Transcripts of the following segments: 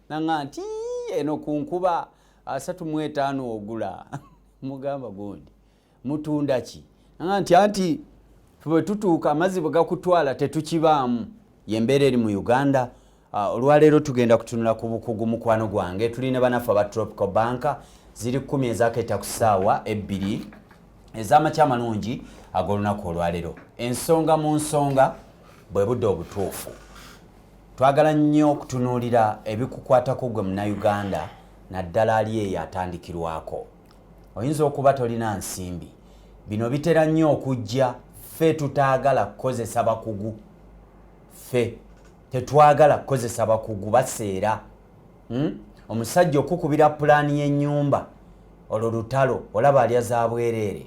Nanga nti eno kunkuba 35 ogula mugamba gondi mutunda ki nanga nti anti fwe tutuuka amazzi bwegakutwala tetukibaamu yembeera eri mu Uganda. Olwaleero tugenda kutunula ku bukugu mukwano gwange tulina banafu aba Tropical Bank ziri 10 ezakeeta ku ssaawa 2 ez'amakya amalungi ag'olunaku olwaleero. Ensonga mu nsonga bwe budde obutuufu twagala nnyo okutunuulira ebikukwatako gwe Munnayuganda naddala ali eyo atandikirwako. Oyinza okuba tolina nsimbi, bino bitera nnyo okujja ffe tutaagala kukozesa bakugu, ffe tetwagala kukozesa bakugu baseera. Omusajja okukubira pulaani y'ennyumba olwo lutalo olaba alya za bwereere.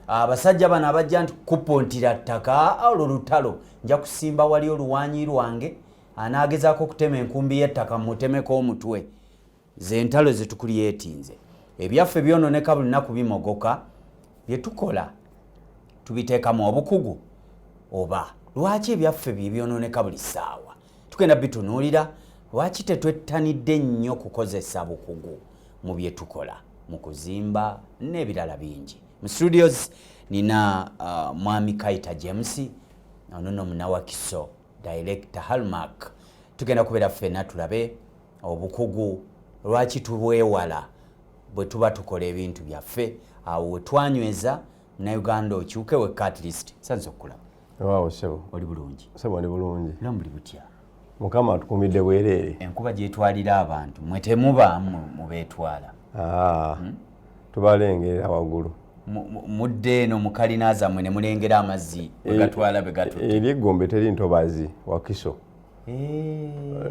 Abasajja bano abajja nti kupontira ttaka olwo lutalo nja kusimba wali oluwanyi lwange anaagezaako okutema enkumbi y'ettaka mutemeko omutwe. Ze ntalo zetukulyetinze ebyaffe byononeka buli lunaku bimogoka bye tukola tubiteekamu obukugu oba lwaki ebyaffe byononeka buli ssaawa tugenda bitunuulira lwaki tetwettanidde nnyo kukozesa bukugu mu bye tukola mu kuzimba n'ebirala bingi. Mu studios nina Mwami Kaita James nono Munawakiso Director Hallmark. Tugenda kubeera ffenna tulabe obukugu lwaki tubwewala bwe tuba tukola ebintu byaffe awo we twanyweza Munnayuganda okyuke wekka at least sanze okulaba. Waawo sebo. Oli bulungi? Sebo ndi bulungi. Era muli butya? Mukama atukumidde bwereere. Enkuba gyetwalira abantu mwe temuba mubeetwala. Tubalengera waggulu. Mudde eno mukalinaza mwe ne mulengera amazzi begatwala begatutte. Ery'eggombe teri ntobazi Wakiso.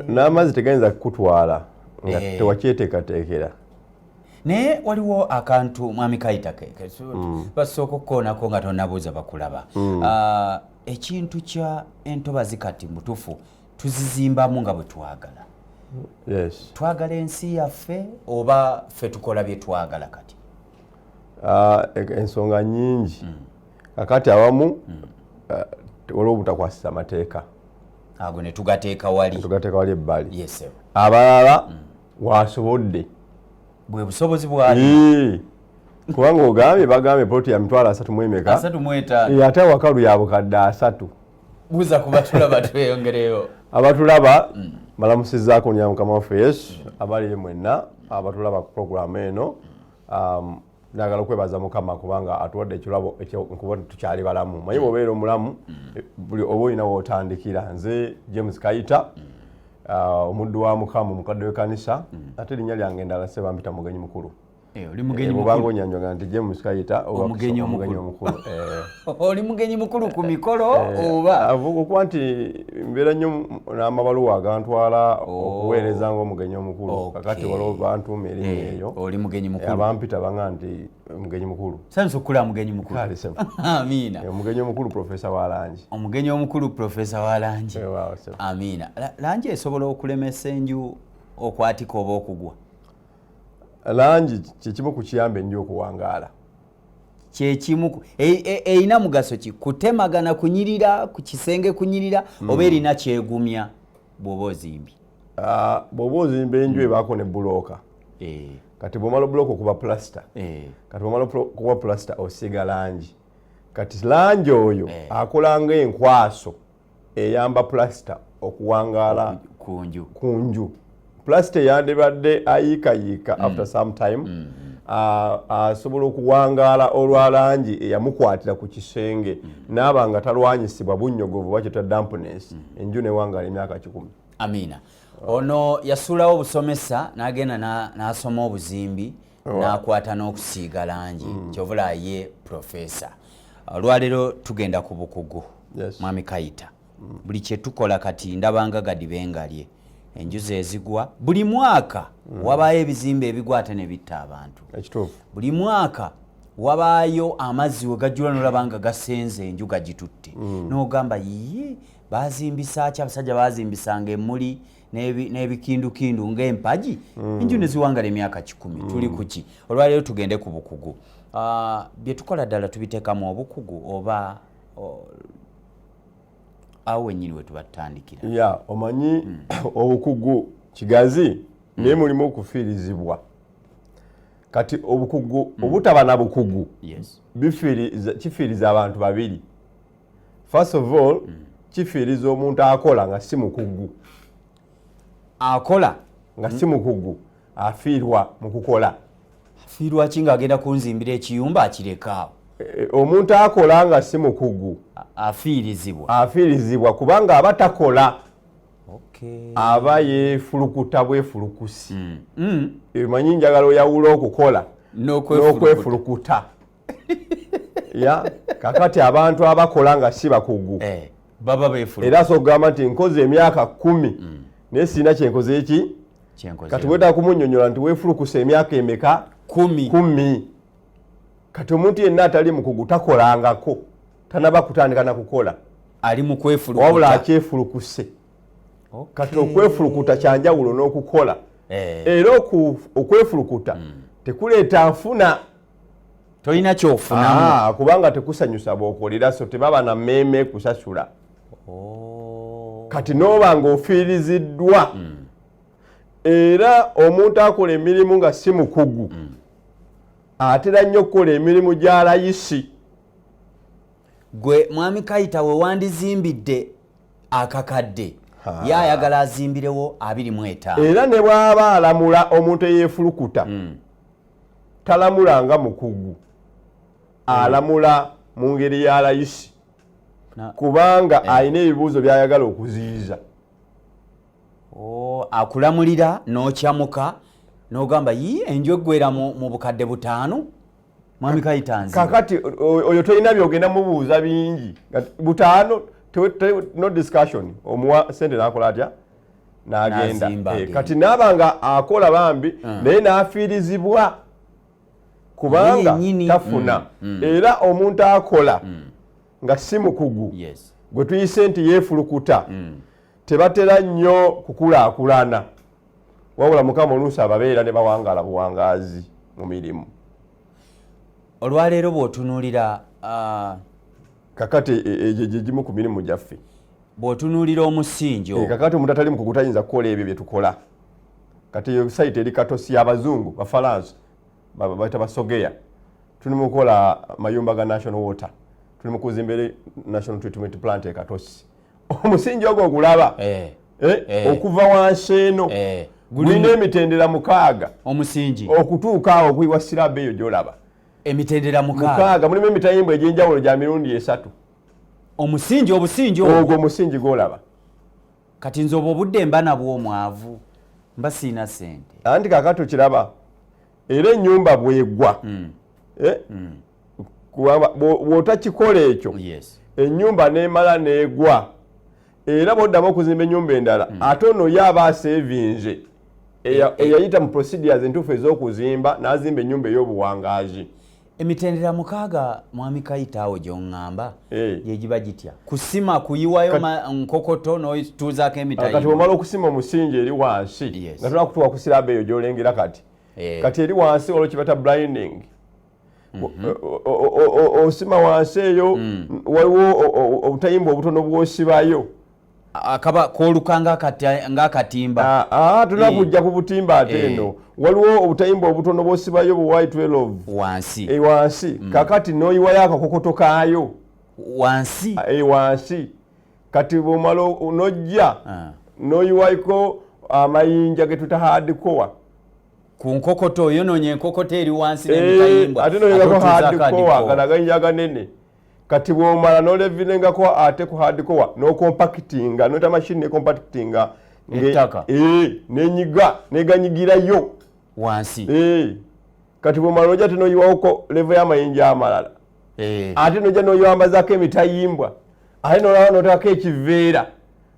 N'amazzi tegayinza kukutwala nga tewakyeteekateekera. Naye waliwo akantu Mwami Kaita basooka okukoonako nga tonnabuuza bakulaba. Ekintu kya entobazi kati mutuufu tuzizimbamu nga bwe twagala. Yes. Twagala ensi yaffe oba ffe tukola bye twagala kati? Ensonga nyingi. Kakati awamu waliwo obutakwasisa mateeka. Ago ne tugateeka wali. Tugateeka wali ebbali. Yes. Abalala wasobodde. Bwe busobozi bwali. Kubanga ogambye bagambye ploti ya mitwalo 3 mu emeka. 3 mu 5. Ate wakalu ya bukadde 3. Buza kubatulaba tweyongereyo. Abatulaba malamusizzaako nya Mukama waffe Yesu abali mwenna abatulaba ku program eno. Nagala kwebaza Mukama kubanga atuwadde ekirabo kuba tukyali balamu. Manyi bw'obeera omulamu buli oba olina w'otandikira. Nze James Kaita omuddu wa Mukama omukadde w'ekkanisa ate erinnya lyange endala se bampita mugenyi mukulu. Oli mugenyi mukulu. Bw'obanga onyanjwa nti James Kaita omugenyi omukulu. Oli mugenyi mukulu ku mikolo oba? Okuba nti mbeera nnyo n'amabaluwa agantwala okuweereza ng'omugenyi omukulu. Kakati waliwo bantuuma erinnya eryo. Oli mugenyi mukulu. Abampita banga nti mugenyi mukulu. Sanso okula mugenyi mukulu. Kale sebo. Amiina. Omugenyi omukulu Professor Walangi. Omugenyi omukulu Professor Walangi. Waaw sebo. Amiina. Langi esobola okulemesa enju okwatika oba okugwa? Langi kyekimu ku kiyambe nnyo okuwangaala. Kyekimu erina mugaso ki? Kutemagana kunyirira ku kisenge kunyirira oba erina kyegumya bw'oba ozimbye? Bw'oba ozimba enju ebaako ne bulooka. Kati bw'omala bulooka okuba plasita. Kati bw'omala kuba plasita osiiga langi. Kati langi oyo akola ng'enkwaso eyamba plasita okuwangaala ku nju. Plasita yandibadde ayiikayiika after some time asobola okuwangaala olwa langi eyamukwatira ku kisenge n'aba nga talwanyisibwa bunnyogovu oba kyeta dampness enju newangaala emyaka 10. Amiina. Ono yasuulawo obusomesa n'agenda n'asoma obuzimbi n'akwata n'okusiiga langi kyovula ye profesa. Olwaleero tugenda ku bukugu. Mwami Kaita buli kye tukola kati ndabanga gadi bengalye enjuzi ezigwa buli mwaka wabaayo ebizimbe ebigwa ate ne bitta abantu. Buli mwaka wabaayo amazzi we gajjula n'olabanga gasenze enju gagitutte n'ogamba yiye bazimbisa ki abasajja bazimbisanga emmuli n'ebikindukindu ng'empagi enju ne ziwangala emyaka 10. Tuli kuki? Olwaleero tugende ku bukugu. Bye tukola ddala tubiteekamu obukugu oba awo nyini wetu batandikira ya omanyi obukugu kigazi naye mulimu okufiirizibwa kati obukugu obutaba na bukugu kifiiriza abantu babiri. First of all kifiiriza omuntu akola nga si mukugu, akola nga si mukugu afiirwa mu kukola. Afiirwa ki ng'agenda kunzimbira ekiyumba akireka? Omuntu akola nga si mukugu afiirizibwa kubanga aba takola. Aba yeefulukuta bwefulukusi. Emanyi njagala oyawula okukola n'okwefulukuta. Kakati abantu abakola nga si bakugu era so ogamba nti nkoze emyaka 10 naye sirina kyenkoze eki kati wetaka kumunnyonnyola nti weefulukusa emyaka emeka 10. Kati omuntu yenna atali mukugu takolangako, tanaba kutandika na kukola, ali mu kwefulukuta wabula akyefulukuse. Kati okwefulukuta kyanjawulo n'okukola era okwefulukuta tekuleeta nfuna, tolina kyofunamu kubanga tekusanyusa bw'okolera, so tebaba na mmeeme kusasula. Kati n'oba ng'ofiiriziddwa era omuntu akola emirimu nga si mukugu atera nnyo okukola emirimu gya layisi. Gwe mwami Kaita we wandizimbidde akakadde ye ayagala azimbirewo 25. Era ne bw'aba alamula omuntu eyeefulukuta talamula nga mukugu, alamula mu ngeri ya layisi kubanga alina ebibuuzo by'ayagala okuziyiza. Akulamulira n'okyamuka n'ogamba enju eggwera mu bukadde 5 mwami Kaita nzi. Kakati oyo tolina byogenda mubuuza bingi 5 no discussion. Omuwa sente n'akola atya n'agenda. Kati n'abanga akola bambi naye n'afiirizibwa kubanga tafuna. Era omuntu akola nga si mukugu gwe tuyise nti yeefulukuta tebatera nnyo kukulaakulana, wabula Mukama oluusi ababeera ne bawangala buwangaazi mu mirimu. Olwaleero bw'otunuulira kakati egyo gye gimu ku mirimu gyaffe. Bw'otunuulira omusingi kakati omuntu atali mukugu tayinza kukola ebyo bye tukola. Kati eyo sayiti eri katosi y'Abazungu Bafalansa bayita basogeya. Tuli mu kukola mayumba ga National Water, tuli mu kuzimba National Treatment Plant e Katosi. Omusingi ogwo ogulaba okuva wansi eno gulina emitendera 6 omusingi okutuuka awo okuyiwa sirabu eyo gy'olaba. Emitendera 6 mulimu emitayimbwa egy'enjawulo gya mirundi 3. Omusingi ogwo omusingi gw'olaba. Kati nze obwo obudde mba nabwo omwavu, mba siina ssente. Anti kakati okiraba era ennyumba bw'eggwa bw'otakikola ekyo ennyumba n'emala n'egwa era bw'oddamu okuzimba ennyumba endala ate ono ye aba aseevinze eyayita mu procedures entuufu ez'okuzimba n'azimba ennyumba ey'obuwangaazi. Emitendera 6 mwami Kaita awo gy'oŋŋamba ye giba gitya? Kusima kuyiwayo nkokoto n'otuuzaako emitayimbwa. Kati omala okusima omusingi eri wansi nga tolina kutuuka ku sirabu eyo gy'olengera kati eri wansi olwo kibata blinding. Osima wansi eyo waliwo obutayimbwa obutono bw'osibayo akaba kooluka ng'akatimba. Tulina kujja ku butimba ate eno waliwo obutayimbwa obutono bw'osibayo bu Y12 wansi. Kakati n'oyiwayo akakokoto kaayo wansi. Kati bw'omala n'ojja n'oyiwayiko amayinja ge tuta hardcore ku nkokoto oyo nonya enkokoto eri wansi n'emitayimbwa ate noyingako hardcore galagayinja aganene. Kati bw'omala n'olevinengako ate ku hardcore n'ocompactinga n'ota machine n'ecompactinga ettaka n'eganyigirayo wansi. Kati bw'omala n'ojja ate n'oyiwawoko level y'amayinja amalala ate n'ojja n'oyiwambazaako emitayimbwa ate n'olaba n'oteekako ekiveera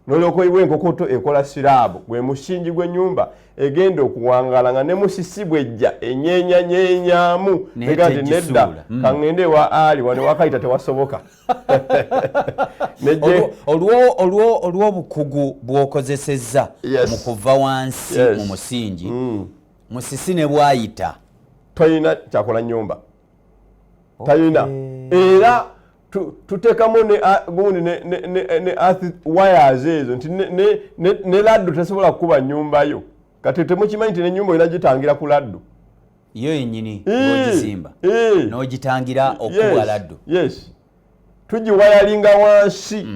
n'olyoka oyiwa enkokoto ekola siraabu. Gwe musingi gw'ennyumba egenda okuwangala nga ne musisi bwejja enyenyanyeenyamu negati nedda kaŋŋende ewa ali wane Wakaita tewasoboka. olw'obukugu bw'okozesezza mu kuva wansi mu musingi musisi ne bwayita toyina kyakola nnyumba, talina. Era tuteekamu gundi ne earth wires ezo nti ne laddu tesobola kukuba nnyumbayo kati temukimanyi nti n'ennyumba olina gitangira ku laddu yo yennyini ng'ogizimba n'ogitangira okuba laddu. Yes, tugiwayalinga wansi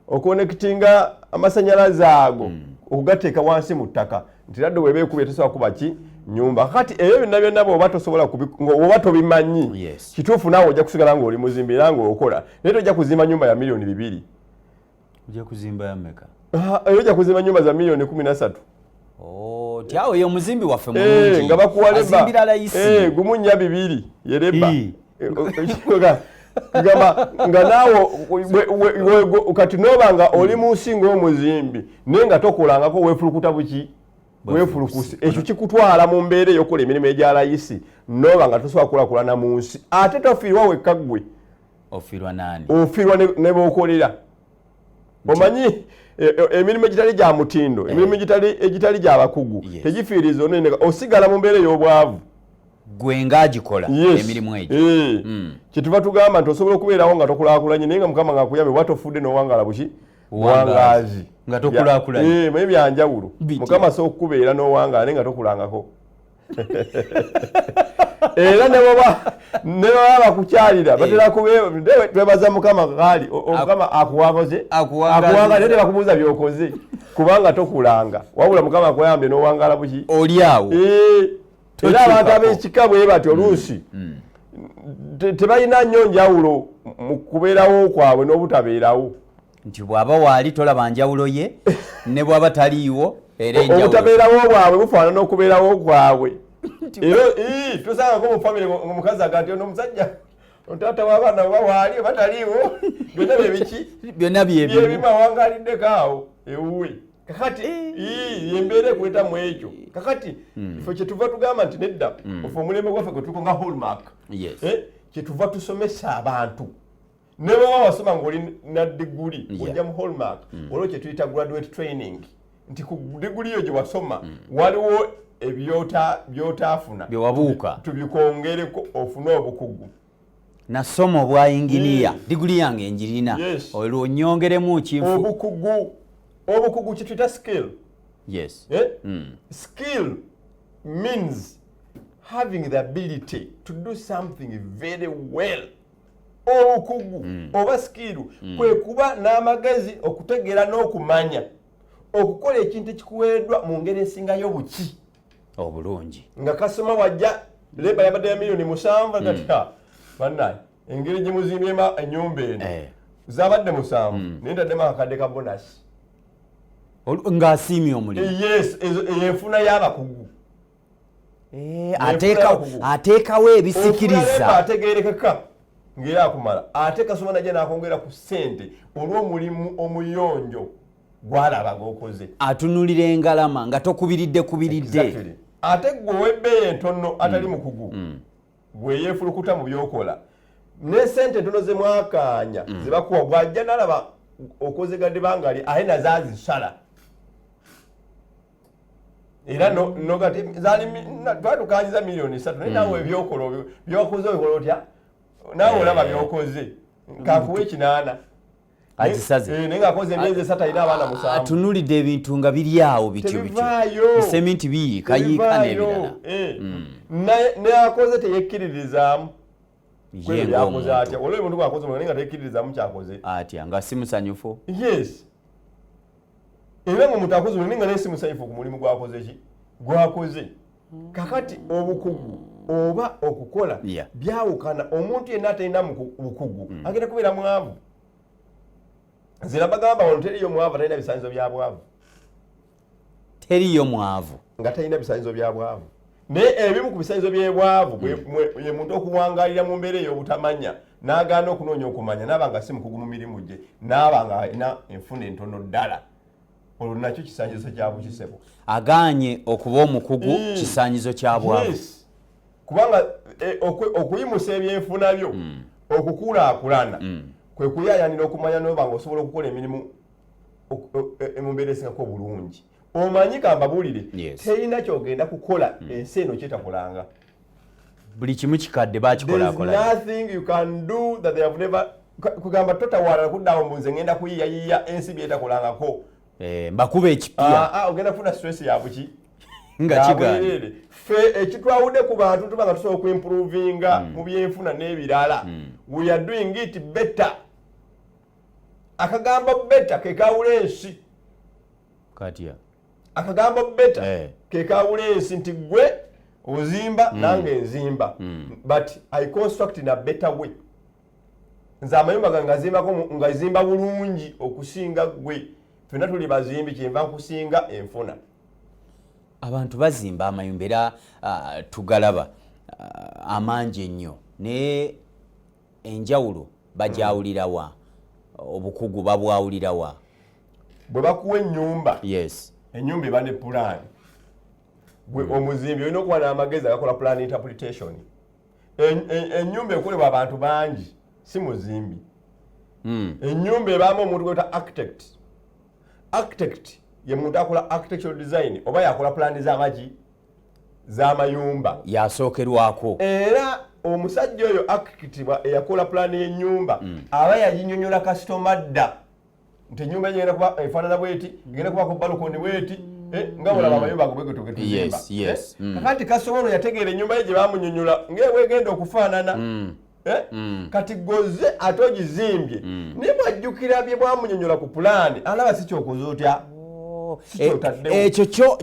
okonekitinga amasanyalaze ago okugateeka wansi mu ttaka nti laddu bw'eba ekubye tesobola kuba ki nyumba. Kati eyo byonna byonna bw'oba tosobola oba tobimanyi kituufu naawe ojja kusigala ng'oli muzimbi era ng'okola naye tojja kuzimba nyumba ya milioni 2. Ojja kuzimba ya mmeka? Ojja kuzimba nyumba za milioni 13. Ti awo ye omuzimbi waffe mulungi nga bakuwa azimbira layisi gumu nnya 2 yereba nga naawe kati nooba nga oli mu nsi ng'omuzimbi naye nga tokolangako weefulukuta buki weefulukusi ekyo kikutwala mu mbeera ey'okola emirimu egya layisi nooba nga tosobola kulakulana mu nsi ate tofiirwa wekka ggwe ofiirwa nani? Ofiirwa ne b'okolera. Omanyi emirimu egitali gya mutindo emirimu egitali gya bakugu tegifiiriza oneneka osigala mu mbeera ey'obwavu gwe ng'agikola emirimu egyo. Kyetuva tugamba nti osobola okubeerawo nga tokulaakulanye naye nga Mukama ng'akuyambe oba tofudde n'owangala buki buwangaazi nga tokulaakulanye. Naye byanjawulo. Mukama asobola okukubeera n'owangala naye nga tokulangako. Era ne baba bakukyalira batera twebaza Mukama gaali Mukama akuwanga naye tebakubuuza by'okoze kubanga tokulanga wabula Mukama akuyambye n'owangala buki oli awo. Era abantu ab'ekika bwe batyo oluusi tebalina nnyo njawulo mu kubeerawo kwabwe n'obutabeerawo. Nti bw'aba waali tolaba njawulo ye ne bw'aba taliiwo era enjawulo. Obutabeerawo bwabwe bufaanana n'okubeerawo kwabwe. Era tosangako mu famire omukazi agati ono omusajja taata w'abaana oba waali oba taliiwo byonna bye byonna byebimu awangaliddeko awo ewuwe. Kakati yembeera ekweta mu ekyo. Kakati ife kyetuva tugamba nti nedda ofe omulembe gwaffe gwe tuliko nga hallmark kyetuva tusomesa abantu ne baba wasoma ng'oli na diguli ojja mu hallmark waliwo kye tuyita graduate training nti ku diguli yo gye wasoma waliwo by'otaafuna byewabuuka tubikongereko ofune obukugu. Nasoma obwa inginiya diguli yange njirina olwo nnyongeremu kinfu obukugu kye tuyita skill. Yes. Skill means having the ability to do something very well. Obukugu oba skill kwe kuba n'amagezi okutegeera n'okumanya okukola ekintu ekikuweereddwa mu ngeri esingayo buki obulungi. Nga kasoma wajja leba yabadde ya milioni 7 gati bannaye engeri gye muzimbyemu ennyumba eno zabadde 7 naye ntaddemu akakadde ka bonasi ng'asiimye omulimu. Yes, enfuna y'abakugu. Ateekawo ebisikiriza. Ategeerekeka ng'era akumala. Ate kasoma najja n'akwongera ku ssente olw'omulimu omuyonjo gw'alaba g'okoze. Atunulira engalama nga tokubiridde. Ate gwe ow'ebbeeyi entono atali mukugu gwe yeefulukuta mu by'okola ne ssente entono ze mwakaanya ze bakuwa bw'ajja n'alaba okoze gadde bangali aye nazo azisala. Era nogati twatukanyiza milioni 3 naye naawe ebyokola byokoze obikola otya naawe olaba byokoze kakuwa 8 azisaze naye ng'akoze emyezi 3 alina abaana 7. Atunulidde ebintu nga biri awo bityo biseminti biyiika n'ebirala. Ne akoze teyekkiririzaamu byakoze atya olwo omuntu gwakoze naye nga teyekkiririzaamu kyakoze atya nga si musanyufu. Yes. Era omuntu akoze naye nga naye si musanyufu ku mulimu gwakoze. Kakati obukugu oba okukola byawukana. Omuntu yenna atalina bukugu agenda kubeera mwavu. Nzira bagamba wano teriyo mwavu atalina bisaanyizo bya bwavu. Teriyo mwavu nga talina bisaanyizo bya bwavu. Naye ebimu ku bisaanyizo by'ebwavu ye muntu okuwangaalira mu mbeera ey'obutamanya n'agaana okunoonya okumanya n'aba nga si mukugu mu mirimu gye n'aba nga alina enfuna entono ddala. Olwo nakyo kisaanyizo kya bukisebo. Agaanye okuba omukugu kisaanyizo kya bwavu. Kubanga okuyimusa ebyenfuna byo okukulaakulana kwe kuyaayanira okumanya n'oba nga osobola okukola emirimu mu mbeera esingako obulungi. Omanyi kambabuulire terina kyogenda kukola ensi eno kyetakolanga. Buli kimu kikadde baakikolakola. There is nothing you can do that they have never kugamba totawala kuddawo mbuze ngenda kuyiyayiya ensi byetakolangako mbakuba ekipya ogenda kufuna stress yabuki nga kigaanye fe ekitwawudde ku bantu tuba nga tusobola okuimprovinga mu byenfuna n'ebirala we are doing it better. Akagambo better kekawula ensi katya akagambo better kekawula ensi nti gwe ozimba nange nzimba but I construct in a better way. Nze amayumba gange ngazimba bulungi okusinga gwe. Fena tuli bazimbi kyenva nkusinga enfuna. Abantu bazimba amayumba era tugalaba amangi ennyo naye enjawulo bajawulirawa obukugu babwawulirawa bwe bakuwa ennyumba. Yes. Ennyumba eba ne plan. Gwe omuzimbi olina okuba n'amagezi agakola plan interpretation. Ennyumba ekolebwa abantu bangi si muzimbi. Ennyumba ebaamu omuntu gweta architect. Architect ye muntu akola architectural design oba yakola plan z'amagi z'amayumba yasookerwako. Era omusajja oyo architect eyakola plan y'ennyumba aba yaginyonyola customer dda nti ennyumba egenda kuba efaanana bweti egenda kuba ku balukoni bweti nga bulaba amayumba ago bwege tugezimba. Kakati customer ono yategeera ennyumba ye gye bamunyonyola ng'ebwegenda okufaanana. Kati goze ate ogizimbye naye bwajjukira bye bwamunyonyola ku pulaani alaba si kyokoze otya ekyo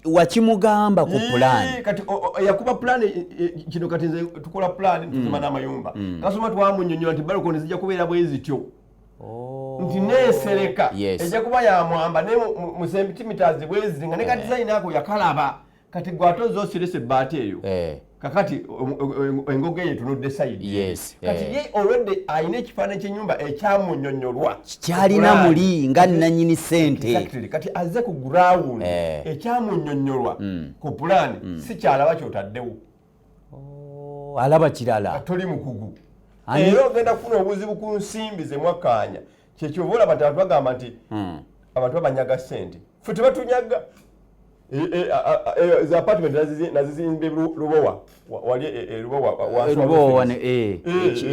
wakimugamba ku pulaani. Kati yakuba pulaani kino kati nze tukola pulaani tuzima n'amayumba kasoma twamunyonyola nti balukoni zijja kubeera bwe zityo nti neesereka ejja kuba yamwamba naye mu sentimiters bwe ziri nga ne ka design ako yakalaba kati gwe ate ozosiresa ebbaati eyo kakati engogo ye tunudde side. Kati ye already ayina ekifaananyi ky'ennyumba ekyamunyonyolwa kyalina muli nga nannyini ssente. Kati azze ku ground ekyamunyonyolwa ku pulaani si kyalaba kyotaddewo alaba kirala toli mukugu. Era ogenda kufuna obuzibu ku nsimbi ze mwakkaanya kyekyova olaba nti abantu bagamba nti abantu babanyaga ssente ffe tebatunyaga. The apartment nazizimbe Lubowa wali Lubowa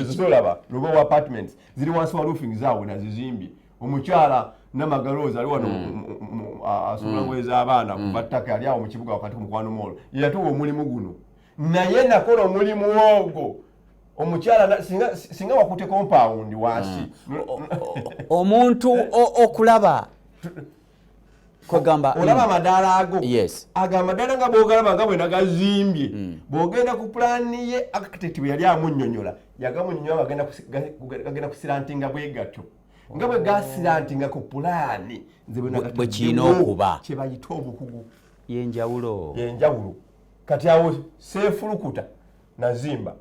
zolaba Lubowa apartments ziri wansi wa roofing zaabwe nazizimbye. Omukyala Namagaloza ali wano asobola ngweza abaana kuva ttaka yali awo mu kibuga wakati ku Mukwano Mall yatuwa omulimu guno naye nakola omulimu ogwo omukyala singa wakute compound wansi omuntu okulaba kugamba olaba amadaala ago agamba ddala nga bw'ogalaba nga bwe nagazimbye bw'ogenda ku pulaani ye architect bwe yali amunnyonnyola yagamunnyonnyola gagenda kusirantinga bwe gatyo nga bwe gasirantinga ku pulaani nze bwe kirina okuba kye bayita obukugu yenjawulo kati awo seefulukuta nazimba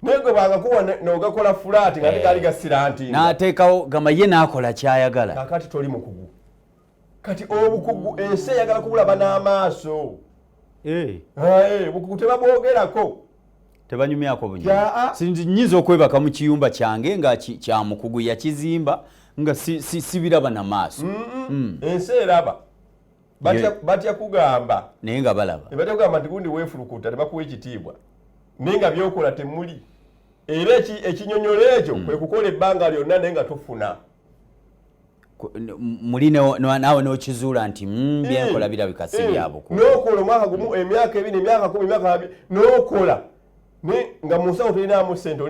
naye gwe bwagakuwa n'ogakola fulaati nga tegali gasirantinga n'ateekawo gamba ye n'akola kyayagala kakati toli mukugu. Kati obukugu ensi eyagala kubulaba n'amaaso. Bukugu tebabwogerako tebanyumyako bunyuma. Sinyiza okwebaka mu kiyumba kyange nga kya mukugu yakizimba nga sibiraba n'amaaso. Ensi eraba batya kugamba naye nga balaba batya kugamba nti gundi weefulukuta tebakuwa ekitiibwa naye nga byokola temuli era ekinyonyola ekyo kwe kukola ebbanga lyonna naye nga tofuna. Muli naawe n'okizuula nti byenkola birabika si byabukugu. N'okola omwaka gumu emyaka 2 emyaka 10 emyaka 2 n'okola nga mu nsawo tolinamu ssente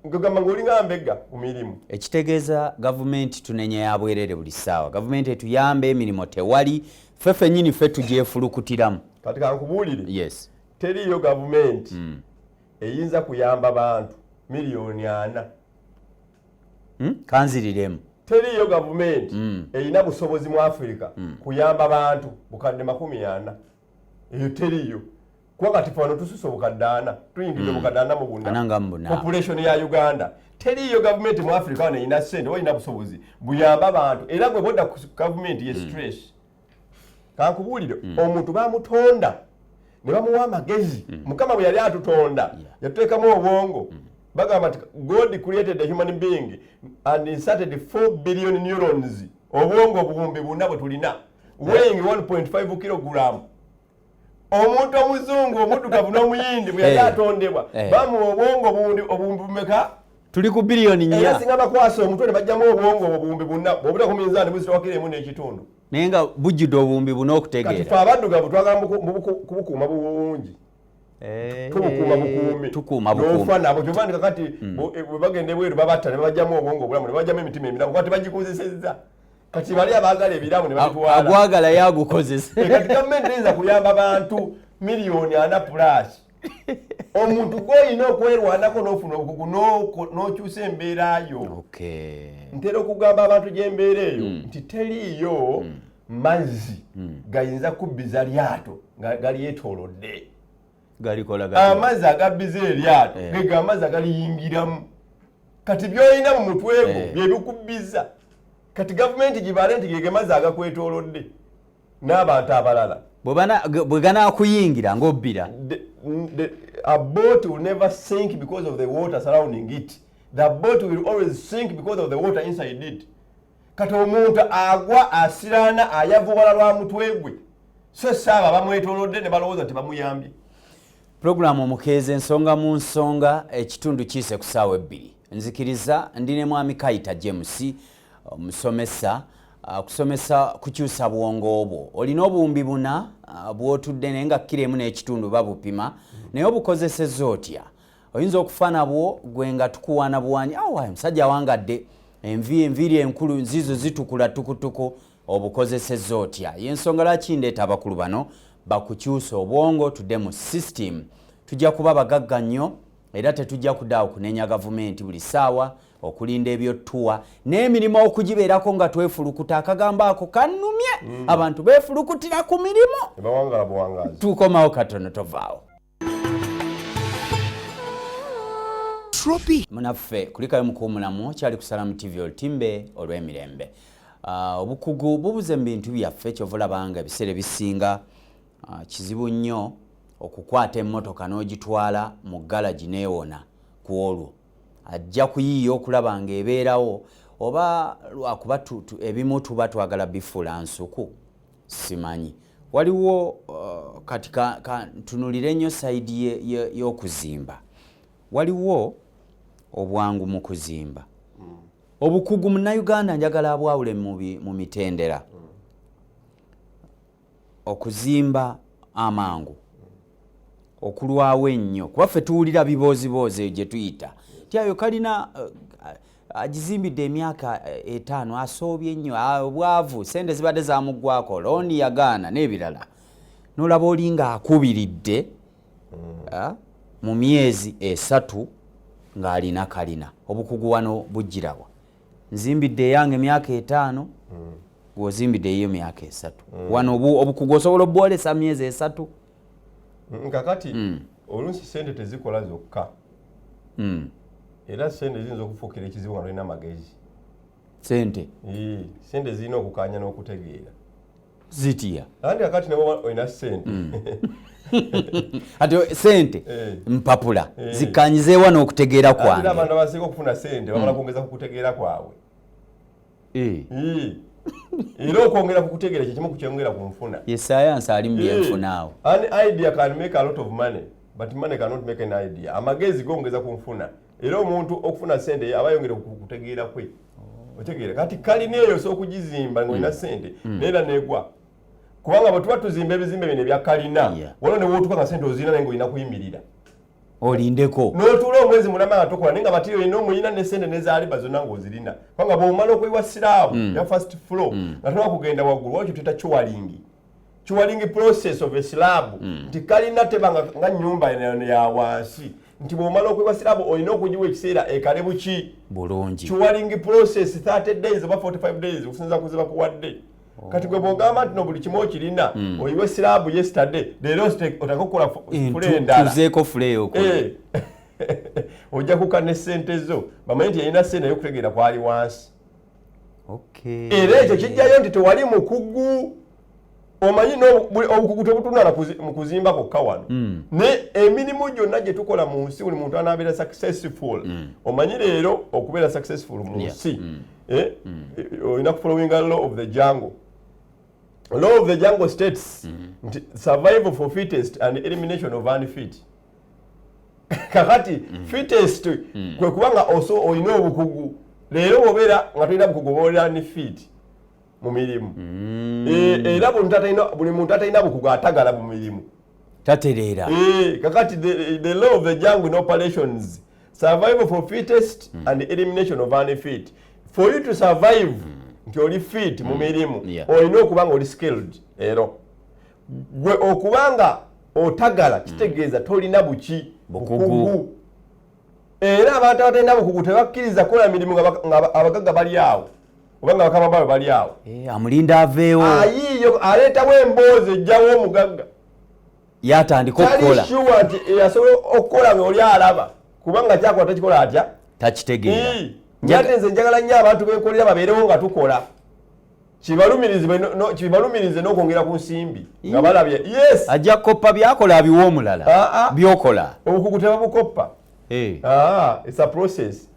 ngagamba ng'olinga mbega ku mirimu. Ekitegeeza gavumenti tunenya ya bwerere buli ssaawa. Gavumenti etuyambe emirimu tewali ffe ffennyini ffe tugyefulukutiramu. Kati kankubuulire teriyo gavumenti eyinza kuyamba bantu miliyoni 4. Kanziriremu. Teriyo gavumenti eyina busobozi mu Afrika kuyamba bantu bukadde 40. Eyo teriyo. Kuba kati fano tususse obukadde 4 tuyingidde obukadde 4 mu buna population ya Uganda. Teriyo gavumenti mu Afrika wano eyina ssente oyina busobozi buyamba abantu era gwe bodda ku gavumenti ye stress. Kankubuulire omuntu bamutonda ne bamuwa amagezi Mukama bwe yali atutonda yatuteekamu obwongo. Bagamba nti God created a human being and inserted 4 billion neurons. Obwongo obuwumbi buna bwe tulina weighing 1.5 kilogram. Omuntu omuzungu omuddugavu n'omuyindi bwe yali atondebwa bamuwa obwongo obuwumbi bumeka tuli ku billion nya era singa bakwasa omutwe ne bajjamu obwongo obumbi bunna bobula ku minzaani buzitwakiremu n'ekitundu naye nga bujjudde obumbi buno okutegeera kati fe abaddugavu twagala kubukuuma bulungi tubukuuma bukuumi n'ofa nabo kyovandika kati bwe bagenda ebweru babatta ne babajjamu obwongo obulamu ne babajjamu emitima emiramu kati bagikozesezza kati bali abaagala ebiramu ne babitwala agwagala yagukozese kati gavumenti eyinza kuyamba bantu miliyoni 4+ omuntu gw'olina okwerwanako n'ofuna obukugu n'okyusa embeera yo ntera okugamba abantu gy'embeera eyo nti teriiyo mazzi gayinza kubbiza lyato nga galyetoolodde amazzi agabbiza eryato ge amazzi agaliyingiramu kati by'olina mu mutwe gwo bye bikubbiza kati gavumenti gibale nti gege mazzi agakwetoolodde n'abantu abalala bwe ganaakuyingira ng'obbira a boat will never sink because of the water surrounding it. The boat will always sink because of the water inside it. Kati omuntu agwa asirana ayavuwala lwa mutwe gwe so saaba bamwetoolodde ne balowooza nti bamuyambye. Programu Omukeeze ensonga mu nsonga ekitundu kiise ku ssaawa 2 nzikiriza ndi ne mwami Kayita James omusomesa kusomesa kukyusa bwongo obwo olina obuwumbi buna bwotudde naye nga kkiro emu n'ekitundu babupima naye obukozesezza otya oyinza okufa nabwo gwe nga tukuwaana buwaanyi awaye musajja awangadde enviiri enkulu nzizo zitukula tukutuku obukozesezza otya y'ensonga lwaki ndeeta abakulu bano bakukyusa obwongo tudde mu system tujja kuba bagagga nnyo era tetujja kudaawo kunenya gavumenti buli ssaawa okulinda ebyottuwa n'emirimu okugibeerako nga twefulukuta akagambo ako kannumye abantu beefulukutira ku mirimu tukomawo katono tovaawo munaffe kulikayo mukuumulamu kyali kusala mu TV olutimbe olw'emirembe obukugu bubuze mu bintu byaffe kyovulabanga ebiseera bisinga kizibu nnyo okukwata emmotoka n'ogitwala mu galagi neewona ku olwo ajja kuyiiya okulaba nga ebeerawo oba lwakuba ebimu tuba twagala bifuula nsuku simanyi waliwo kati tunulire nnyo sayidi y'okuzimba waliwo obwangu mu kuzimba obukugu munnayuganda njagala abwawule mu mitendera okuzimba amangu okulwawo ennyo kuba ffe tuwulira biboozibozi gye tuyita tyayo kalina agizimbidde emyaka 5 asoobye nnyo obwavu sente zibadde zamuggwako looni yagaana n'ebirala n'olaba olinga akubiridde mu myezi 3 ng'alina kalina obukugu wano bujjirawa nzimbidde eyange emyaka 5 gwozimbidde eyo emyaka 3 wano obukugu osobola obwolesa myezi 3 kakati oluusi sente tezikola zokka era sente ziyinza okufuukira ekizibu nga tolina magezi sente zirina okukanya n'okutegeera zitya andi kakati nabo olina sente ati sente mpapula zikanyizeewa n'okutegeera kwange abantu abasinga okufuna sente bamala kwongeza ku kutegeera kwabwe era okwongera ku kutegeera kyekimu kukyongera ku nfuna ye sayansi ali mu byenfunaawo an idea can make a lot of money but money cannot make an idea amagezi gongeza ku nfuna era omuntu okufuna sente aba yongera ku kutegeera kwe otegeera kati kalina eyo okugizimba ng'olina sente neera negwa kubanga bwe tuba tuzimba ebizimbe bino ebya kalina waliwo ne wootuka nga sente ozirina naye ng'olina kuyimirira olindeko n'otuula omwezi mulama nga tokola naye nga batiyo olina omuyina ne sente nezaaliba zonna ng'ozirina kubanga bw'omala okuyiwa siraabu ya first floor nga toba kugenda waggulu wakyo tuyita chiwalingi process of a slab nti kalina tebanga nga nnyumba ya wansi nti bw'omala okuyiwa siraabu olina okugiwa ekiseera ekale buki bulungi chiwalingi process 30 days oba 45 days okusinza kuziba kuwadde kati gwe bw'ogamba nti no buli kimu okirina oyiwe siraabu yesterday leero otake okukola fule endala tuzeeko fule yoko ojja kuka ne sente zo bamanyi nti yalina sente y'okutegeera kwali wansi era ekyo kijjayo nti tewali mukugu omanyi obukugu tebutunala mu kuzimba kokka wano ne emirimu gyonna gye tukola mu nsi buli muntu anaabeera successful omanyi leero okubeera successful mu nsi olina kufollowinga law of the jungle. Law of the jungle states survival for fittest and elimination of unfit. kakati fittest kwe kubanga olina obukugu leero obeera nga tolina bukugu obeera ni fit mu mirimu era buli muntu atalina bukugu atagala mu mirimu tatereera kakati the law of the jungle in operations survival for fittest and elimination of unfit for you to survive nti oli fit mu mirimu olina okubanga oli skilled ero gwe okubanga otagala kitegeeza tolina bukugu era abantu abatalina bukugu tebakkiriza kukola mirimu nga abagagga bali awo oba nga bakama baabwe bali awo amulinda aveewo ayiiyo aleetawo emboozi ejjawo omugagga yatandika okukola sure nti asobola okukola ngaoli alaba kubanga kyakola takikola atya takitegeera ate nze njagala nnyo abantu benkolera babeerewo nga tukola kibalumirize n'okwongera ku nsimbi nga balabye yes ajja koppa byakola abiwa omulala byokola obukugu tebabukoppa it's a process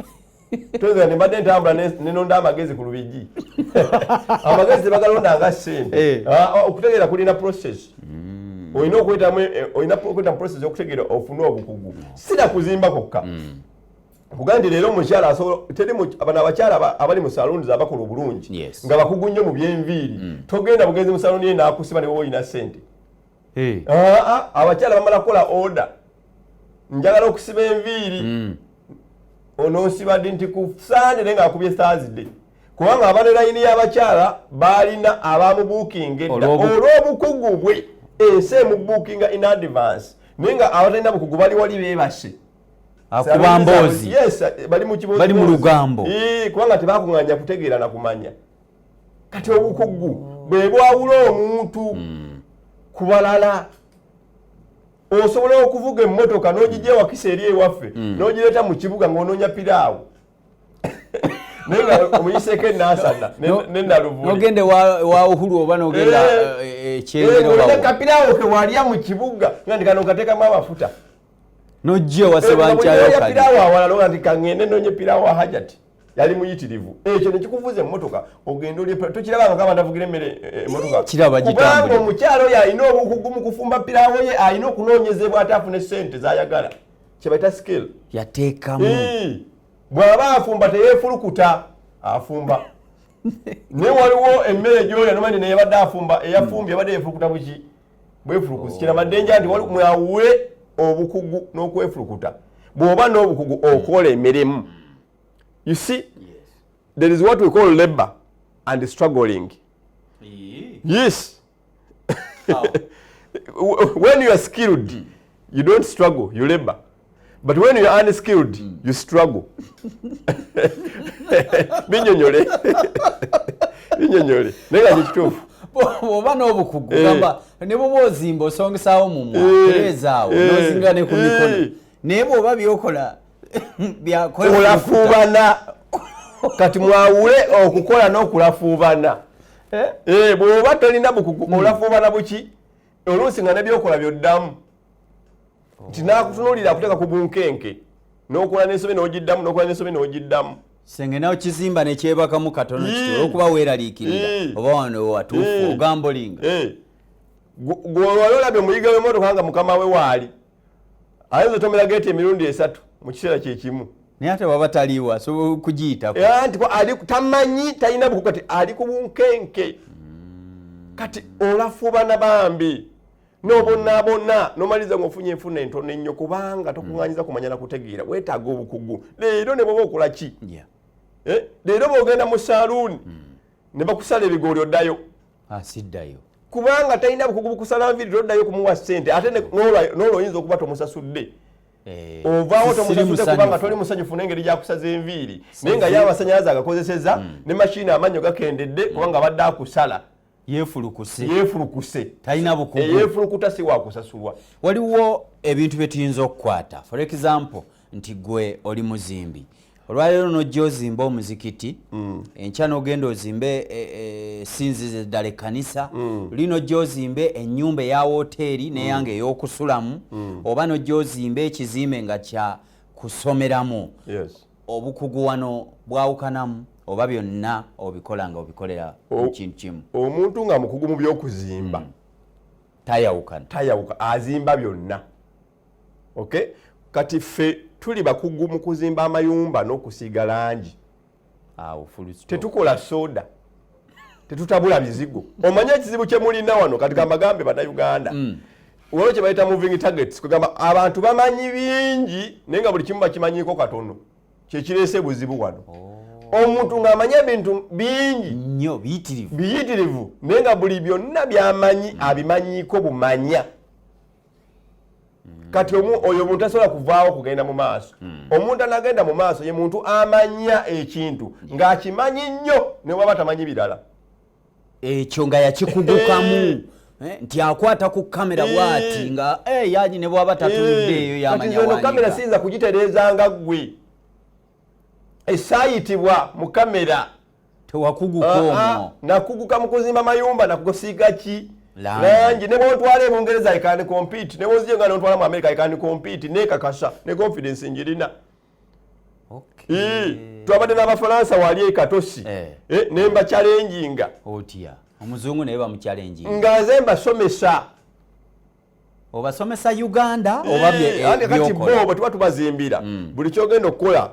toza ne mbadde ntambula nenonda amagezi ku lubigi amagezi tebagalonda nga ssente okutegeera kulina process olina okwetamu process okutegeera ofune obukugu sina kuzimba kokka kugandi leero omukyala asobola bano abakyala abali mu saluuni abakola obulungi nga bakugu nnyo mu byenviiri togenda bugenzi mu saluuni ye n'akusiba ne woba olina ssente abakyala bamala kukola order njagala okusiba enviiri onosiba ddi nti ku Sunday naye ng'akubye Thursday kubanga abane layini y'abakyala baalina abamubuukinga edda olw'obukugu bwe ensi emubuukinga in advance naye nga abatalina bukugu bali wali beebase akuba mboozi bali mu lugambo kubanga tebakuŋŋanya kutegeera na kumanya kati obukugu bwe bwawula omuntu ku balala osobola okuvuga emmotoka n'ogijja ewakisa eri ewaffe n'ogireeta mu kibuga ng'onoonya piraawo naye nga omuyiseeko ennaasana nennaluvule nogende wa Uhuru oba nogenda ekyengera piraawo ke walya mu kibuga nga ndi kano kateekamu amafuta nojje wasebankyayo kali piraawo awalala nti kaŋŋende noonye piraawo ahajati yali muyitirivu ekyo nekikuvuza emmotoka ogenda oli tokirabanga kaba ndavugira emmere emmotoka kubanga omukyalo oyo alina obukugu mu kufumba piraawo ye alina okunoonyezebwa ate afune ssente zayagala kyebaita skill yateekamu bw'aba afumba teyeefulukuta afumba naye waliwo emmere gyolya nomandi neyabadde afumba eyafumbye yabadde yeefulukuta buki bwefulukusi kirabadde nja nti mwawule obukugu n'okwefulukuta bw'oba n'obukugu okola emirimu. You see, there is what we call labor and struggling. Yes. When you are skilled, you don't struggle, you labor. But when you are unskilled, you struggle. Binyonyole. Binyonyole. Nenga kitufu. Oba n'obukugu gamba ne bwoba ozimba osongesawo mu mwaterezaawo n'ozingane ku mikono naye bw'oba byokola okulafuubana kati mwawule okukola n'okulafuubana bw'oba tolina bukugu olafuubana buki oluusi nga nebyokola byoddamu nti nakutunuulira akuteeka ku bunkenke n'okola n'ensobe n'ogiddamu n'okola n'ensobe n'ogiddamu senge nawo kizimba nekyebakamu katono kiti olwokuba weeraliikirira oba wano watuufu ogamba olinga gwewali olabye omuyiga w'emmotoka nga mukama we waali ayinza otomera geeti emirundi 3 mu kiseera kyekimu naye ate waba taliiwo asobola okugiyitako nti tamanyi talina bukugu kati ali ku bunkenke kati olafuubana bambi n'obonaabona n'omaliza ng'ofunye enfuna entono ennyo kubanga tokuŋŋanyiza kumanya na kutegeera weetaaga obukugu leero ne bwoba okola ki leero bw'ogenda mu saaluuni ne bakusala ebigooli oddayo siddayo kubanga talina bukugu bukusala nviiri toddayo kumuwa ssente ate n'olwo oyinza okuba tomusasudde ovaawo tomusasudde kubanga toli musanyufu n'engeri gyakusaza enviiri naye nga y'amasanyalaze agakozeseza ne mashini amannyo gakendedde kubanga abadde akusala yeefulukuse talina bukugu yeefulukuta si wakusasulwa. Waliwo ebintu bye tuyinza okukwata for example nti gwe oli muzimbi olwaleero n'ojja ozimba omuzikiti enkya n'ogenda ozimbe sinzize ddala ekkanisa lino ojja ozimbe ennyumba eya woteeri n'eyange ey'okusulamu oba n'ojja ozimbe ekizimbe nga kya kusomeramu obukugu wano bwawukanamu oba byonna obikola nga obikolera kintu kimu omuntu nga mukugu mu by'okuzimba tayawuka azimba byonna okay kati ffe tuli bakugu mu kuzimba amayumba n'okusiiga langi. Tetukola soda, tetutabula bizigo. Omanye ekizibu kye mulina wano kati kamagambe bannayuganda. Waliwo kye bayita moving targets, kugamba abantu bamanyi bingi naye nga buli kimu bakimanyiko katono. Kye kireese buzibu wano. Omuntu ng'amanya ebintu bingi nnyo biyitirivu naye nga buli byonna by'amanyi abimanyiko bumanya. Kati oyo omuntu asobola kuvaawo kugenda mu maaso. Omuntu anagenda mu maaso ye muntu amanya ekintu ng'akimanyi nnyo ne bw'aba tamanyi birala. Ekyo nga yakikugukamu nti akwata ku kamera bw'ati nga yaji ne bw'aba tatunuddeeyo yamanya wanika. Kati kamera siyinza kugitereeza nga ggwe. Esayitibwa mu kamera. Tewakuguka omwo. Nakuguka mu kuzimba mayumba nakusiiga ki? Langi ne bw'otwala e Bungereza I can compete, ne bw'ozije nga n'otwala mu America I can compete, neekakasa ne confidence njirina. Twabadde n'Abafalansa wali e Katosi ne mbachallenginga. Otya omuzungu naye bamuchallenginga nga nze mbasomesa. Obasomesa Uganda oba kati bo tuba tubazimbira buli kyogenda okukola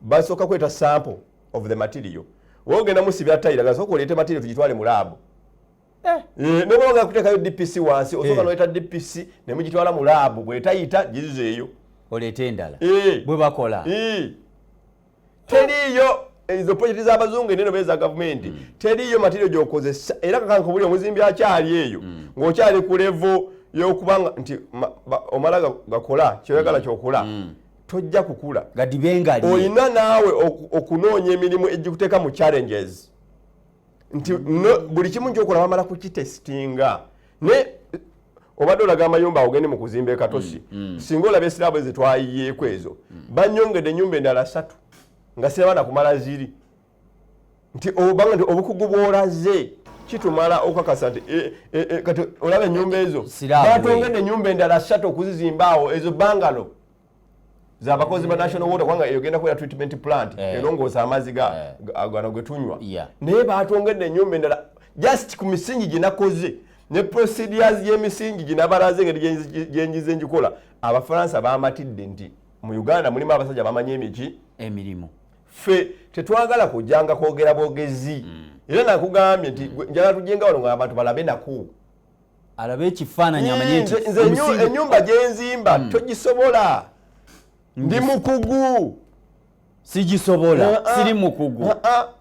basooka kweta sample of the material. Wogenda musibira tayira gasooka oleete material tugitwale mu lab. Ne bw'oga kuteekayo DPC wansi osooka n'oleeta DPC ne mugitwala mu lab bw'etayita gizeeyo oleete endala bwe bakola. Teriyo ezo project z'abazungu eneno beza gavumenti teriyo material gy'okozesa era kakanka buli omuzimbi akyali eyo ng'okyali ku level y'okubanga nti omala gakola kyoyagala kyokola tojja kukula gadibengali. Olina naawe okunoonya emirimu egikuteeka mu challenges nti buli kimu kyokola wamala kukitestinga ne obadde olaga amayumba ogende mu kuzimba e Katosi singa olaba esirabu ezo twayiyeeko ezo banyongedde ennyumba endala 3 nga sirabana kumala ziri nti obanga nti obukugu bw'olaze kitumala okakasa nti kati olaba ennyumba ezo batongedde ennyumba endala 3 okuzizimbaawo ezo bangalo z'abakozi ba National Water kubanga eyogenda kubeera treatment plant erongoosa amazzi gano ge tunywa naye batongedde ennyumba endala just ku misingi ginakoze ne procedures y'emisingi ginabalaze engeri gyenjize njikola. Abafalansa bamatidde nti mu Uganda mulimu abasajja bamanyi emirimu. Ffe tetwagala kujjanga kwogera bwogezi. Era nakugambye nti njagala tujjenga wano ng'abantu balabe naku alabe ekifaananyi amanye nti ennyumba gyenzimba togisobola. Ndi mukugu. Sigisobola. Siri mukugu.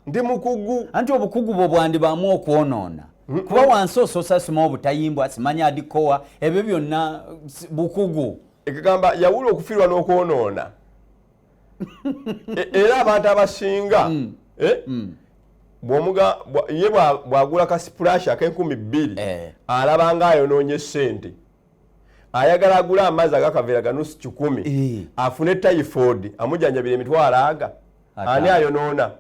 Ndi mukugu. Anti obukugu bwo bwandibaamu okwonoona. Kuba wansi ososa sima obutayimbwa simanya adikowa ebyo byonna bukugu. Ekigamba yawula okufiirwa n'okwonoona. Era abantu abasinga ye bwagula ka splash ak'$2,000 alaba nga ayonoonye ssente. Ayagala agula amazzi agakaveera ganusu 10 afune typhoid amujjanjabira emitwalo aga ani ayonoona.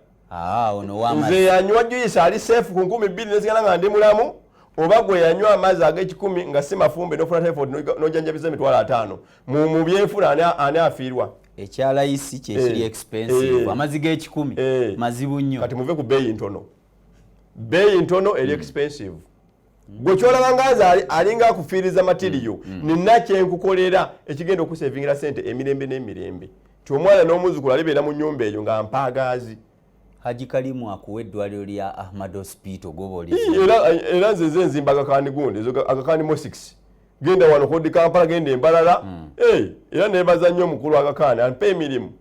Ono w'amazzi nze yanywa juice ali safe ku 2,000 nesigala nga ndi mulamu oba gwe yanywa amazzi ag'ekikumi nga si mafumbe n'ofuna typhoid n'ojjanjabiza emitwalo 5 mu byenfuna ani afiirwa. Ekyalayisi kyekiri expensive amazzi g'ekikumi mazibu nnyo. Kati muve ku bbeeyi ntono. Bbeeyi ntono eri expensive. Gwe kyolaba ngaza alinga akufiiriza material nina kyenkukolera ekigenda okusevingira sente emirembe n'emirembe. Ti omwana n'omuzukulu alibeera mu nnyumba eyo nga mpaagaazi. Haji Kalimu akuwa eddwaliro lya Ahmad Hospital goboli. Era nze nzimba agakaani gundi agakaani mo 6 genda wano kodi Kampala genda Embalala. Era nebaza nnyo omukulu agakaani ampe emirimu.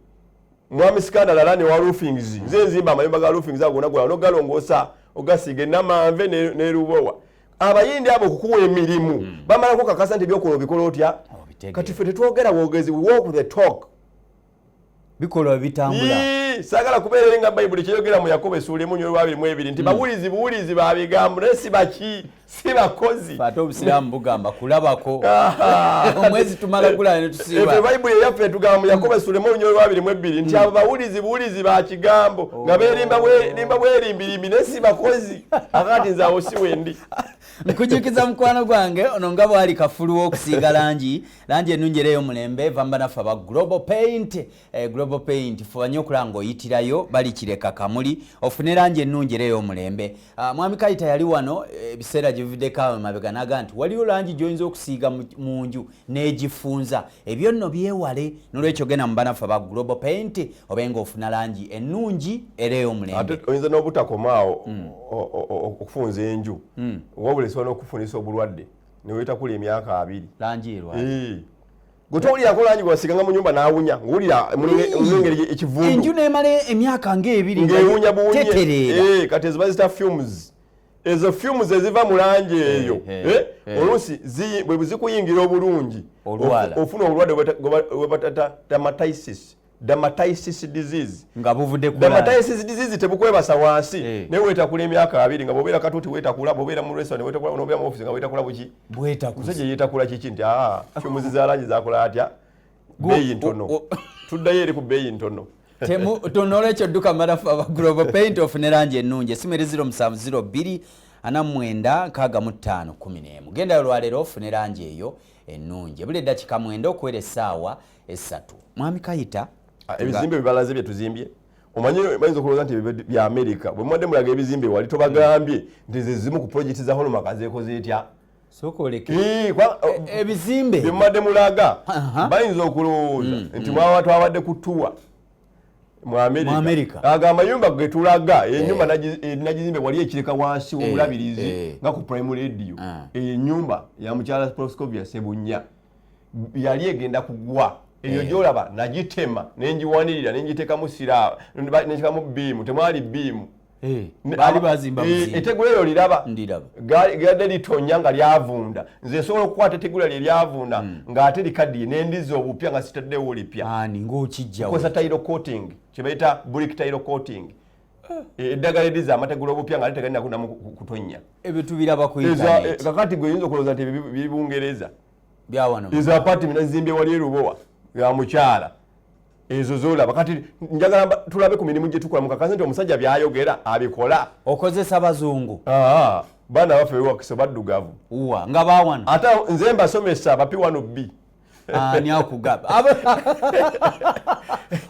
Mwami Sikandala alani wa roofings nze nzimba amayumba ga roofings ago nagula n'ogalongoosa ogasiige namanve ne Lubowa. Abayindi abo okukuwa emirimu bamala kukakasa nti byokola bikola otya. Kati ffe tetwogera bwogezi, we walk the talk. Bikola bitambula. Sagala kubeera nga Bayibuli kyeyogera mu Yakobo essuula 1:22 nti buwulizi ba bigambo naye si bakozi. Ate Obusiraamu bugamba kulabako. Omwezi tumala kulaba ne tusiiba. Ebyo Bayibuli yaffe etugamba mu Yakobo essuula 1:22 nti abo buwulizi ba kigambo nga beerimba bwerimbirimbi naye si bakozi. Akati nze awo si wendi. nkujukiza mukwano gwange ono nga bwali kafulu okusiiga langi ennungi era ey'omulembe vamba naffe aba Global Paint. Global Paint fuba nnyo okulanga oyitirayo bali kireka kamuli ofune langi ennungi era ey'omulembe. Mwami Kayita yali wano ebiseera gye bivuddeko awo emabega n'aga nti waliwo langi gy'oyinza okusiiga mu nju n'egifunza ebyo nno byewale n'olwekyo genda mu banaffe aba Global Paint obenga ofuna langi ennungi era ey'omulembe. Ate oyinza n'obutakomaawo okufunza enju wabula esobola n'okufunisa obulwadde neweta kuli emyaka 2 langi erwadde gutowulirako langi gwasiganga mu nyumba n'awunya ng'owulira mulengeri ekivundu enju n'emala emyaka ng'ebiri ng'ewunya buwunye tetereera kati ezo bazita fumes. Ezo fumes eziva mu langi eyo oluusi bwe zikuyingira obulungi ofuna obulwadde bwe batata dermatitis disease nga buvudde ku dermatitis disease tebukwebasa wansi naye weetakula emyaka 2 nga bw'obeera katuuti weetakula bw'obeera mu restaurant weetakula n'obeera mu office nga weetakula buki musajja yeetakula kiki nti fumes za langi zakola atya beeyi ntono tuddayo eri ku beeyi ntono tonolwekyo dduka marafu aba Global Paint ofune langi ennungi esimu eri 0702 45 genda olwaleero ofune langi eyo ennungi ebula eddakiika 9 okuwera essaawa 3. Mwami Kayita ebizimbe bibalaze bye tuzimbye omanyi bayinza okulowooza nti bya America bwe muwadde mulaga ebizimbe wali tobagambye nti ze zimu ku projekiti za Hallmark zeekoze etya ebizimbe bye muwadde mulaga bayinza okulowooza nti mwawa twabadde ku tuwa mu America aga amayumba ge tulaga enyumba nagizimbe wali ekireka wansi w'obulabirizi nga ku Prime Radio enyumba ya mukyala Proscovia Sebunya yali egenda kugwa eyo gyolaba nagitema nenjiwanirira nenjitekamu sira nenjikamu biimu temwali biimu bali bazimba muzimba etegula eryo liraba gadde litonya nga lyavunda nze sobola okukwata etegula lye lyavunda ng'ate likaddiye nendiza obupya nga sitaddewo lipya ng'okijjawo kosa tile coating kyebayita brick tile coating eddagala ediza amategula obupya nga litegalina kunamu kutonya ebyo tubiraba ku internet kakati gwe oyinza okulowooza nti biri Bungereza byawano ezo apartment nazizimbye wali erubowa ya mukyala ezo zolaba kati njagala tulabe ku mirimu gye tukola mukakazi nti omusajja byayogera abikola okozesa bazungu baana baffe ewakiso baddugavu nga bawano ate nze mbasomesa P1B ani akugaba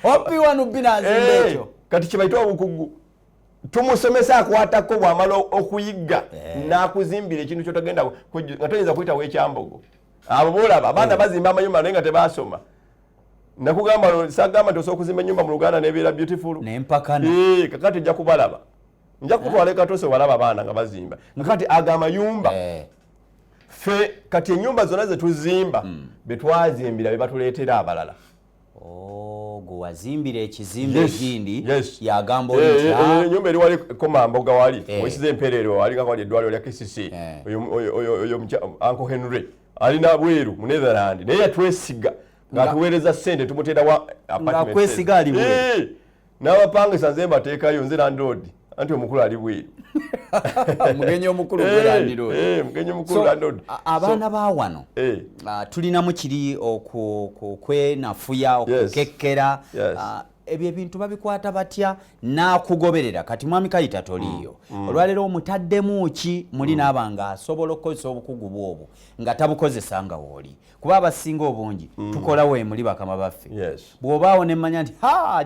P1B nazimba ekyo kati kyebayita obukugu tumusomesa akwatako bw'amala okuyigga n'akuzimbira ekintu kyotagenda nga toyinza kuyitawo ekyambogo abo boolaba abaana bazimba amayumba naye nga tebaasoma nakugamba sagamba nti osobola okuzimba ennyumba mu Luganda nebeera beautiful nempakana kakati nja kubalaba nja kutwala ekatose obalaba abaana nga bazimba kakati aga amayumba ffe kati ennyumba zonna zetuzimba betwazimbira bebatuleetera abalala gwe wazimbira ekizimbe ekindi yagamba ennyumba eri wali Komamboga wali wesize empeerero wali nga wali eddwaliro lya KCC oyo Uncle Henry alina bweru mu Netherland naye yatwesiga ng'atuweereza ssente tumutera wa apartment ali bweru n'abapangisa nze mbateekayo nze landlord anti omukulu ali bweru mugenyi omukulu landlord mugenyi omukulu landlord abaana ba wano tulinamu kiri okwenafuya okukekkera ebyo ebintu babikwata batya n'akugoberera kati Mwami Kayita toliyo olwaleero omutaddemu ki muli n'abanga asobola okukozesa obukugu bwobwo nga tabukozesa nga wooli kuba abasinga obungi tukola weemuli bakama baffe bw'obaawo nemmanya nti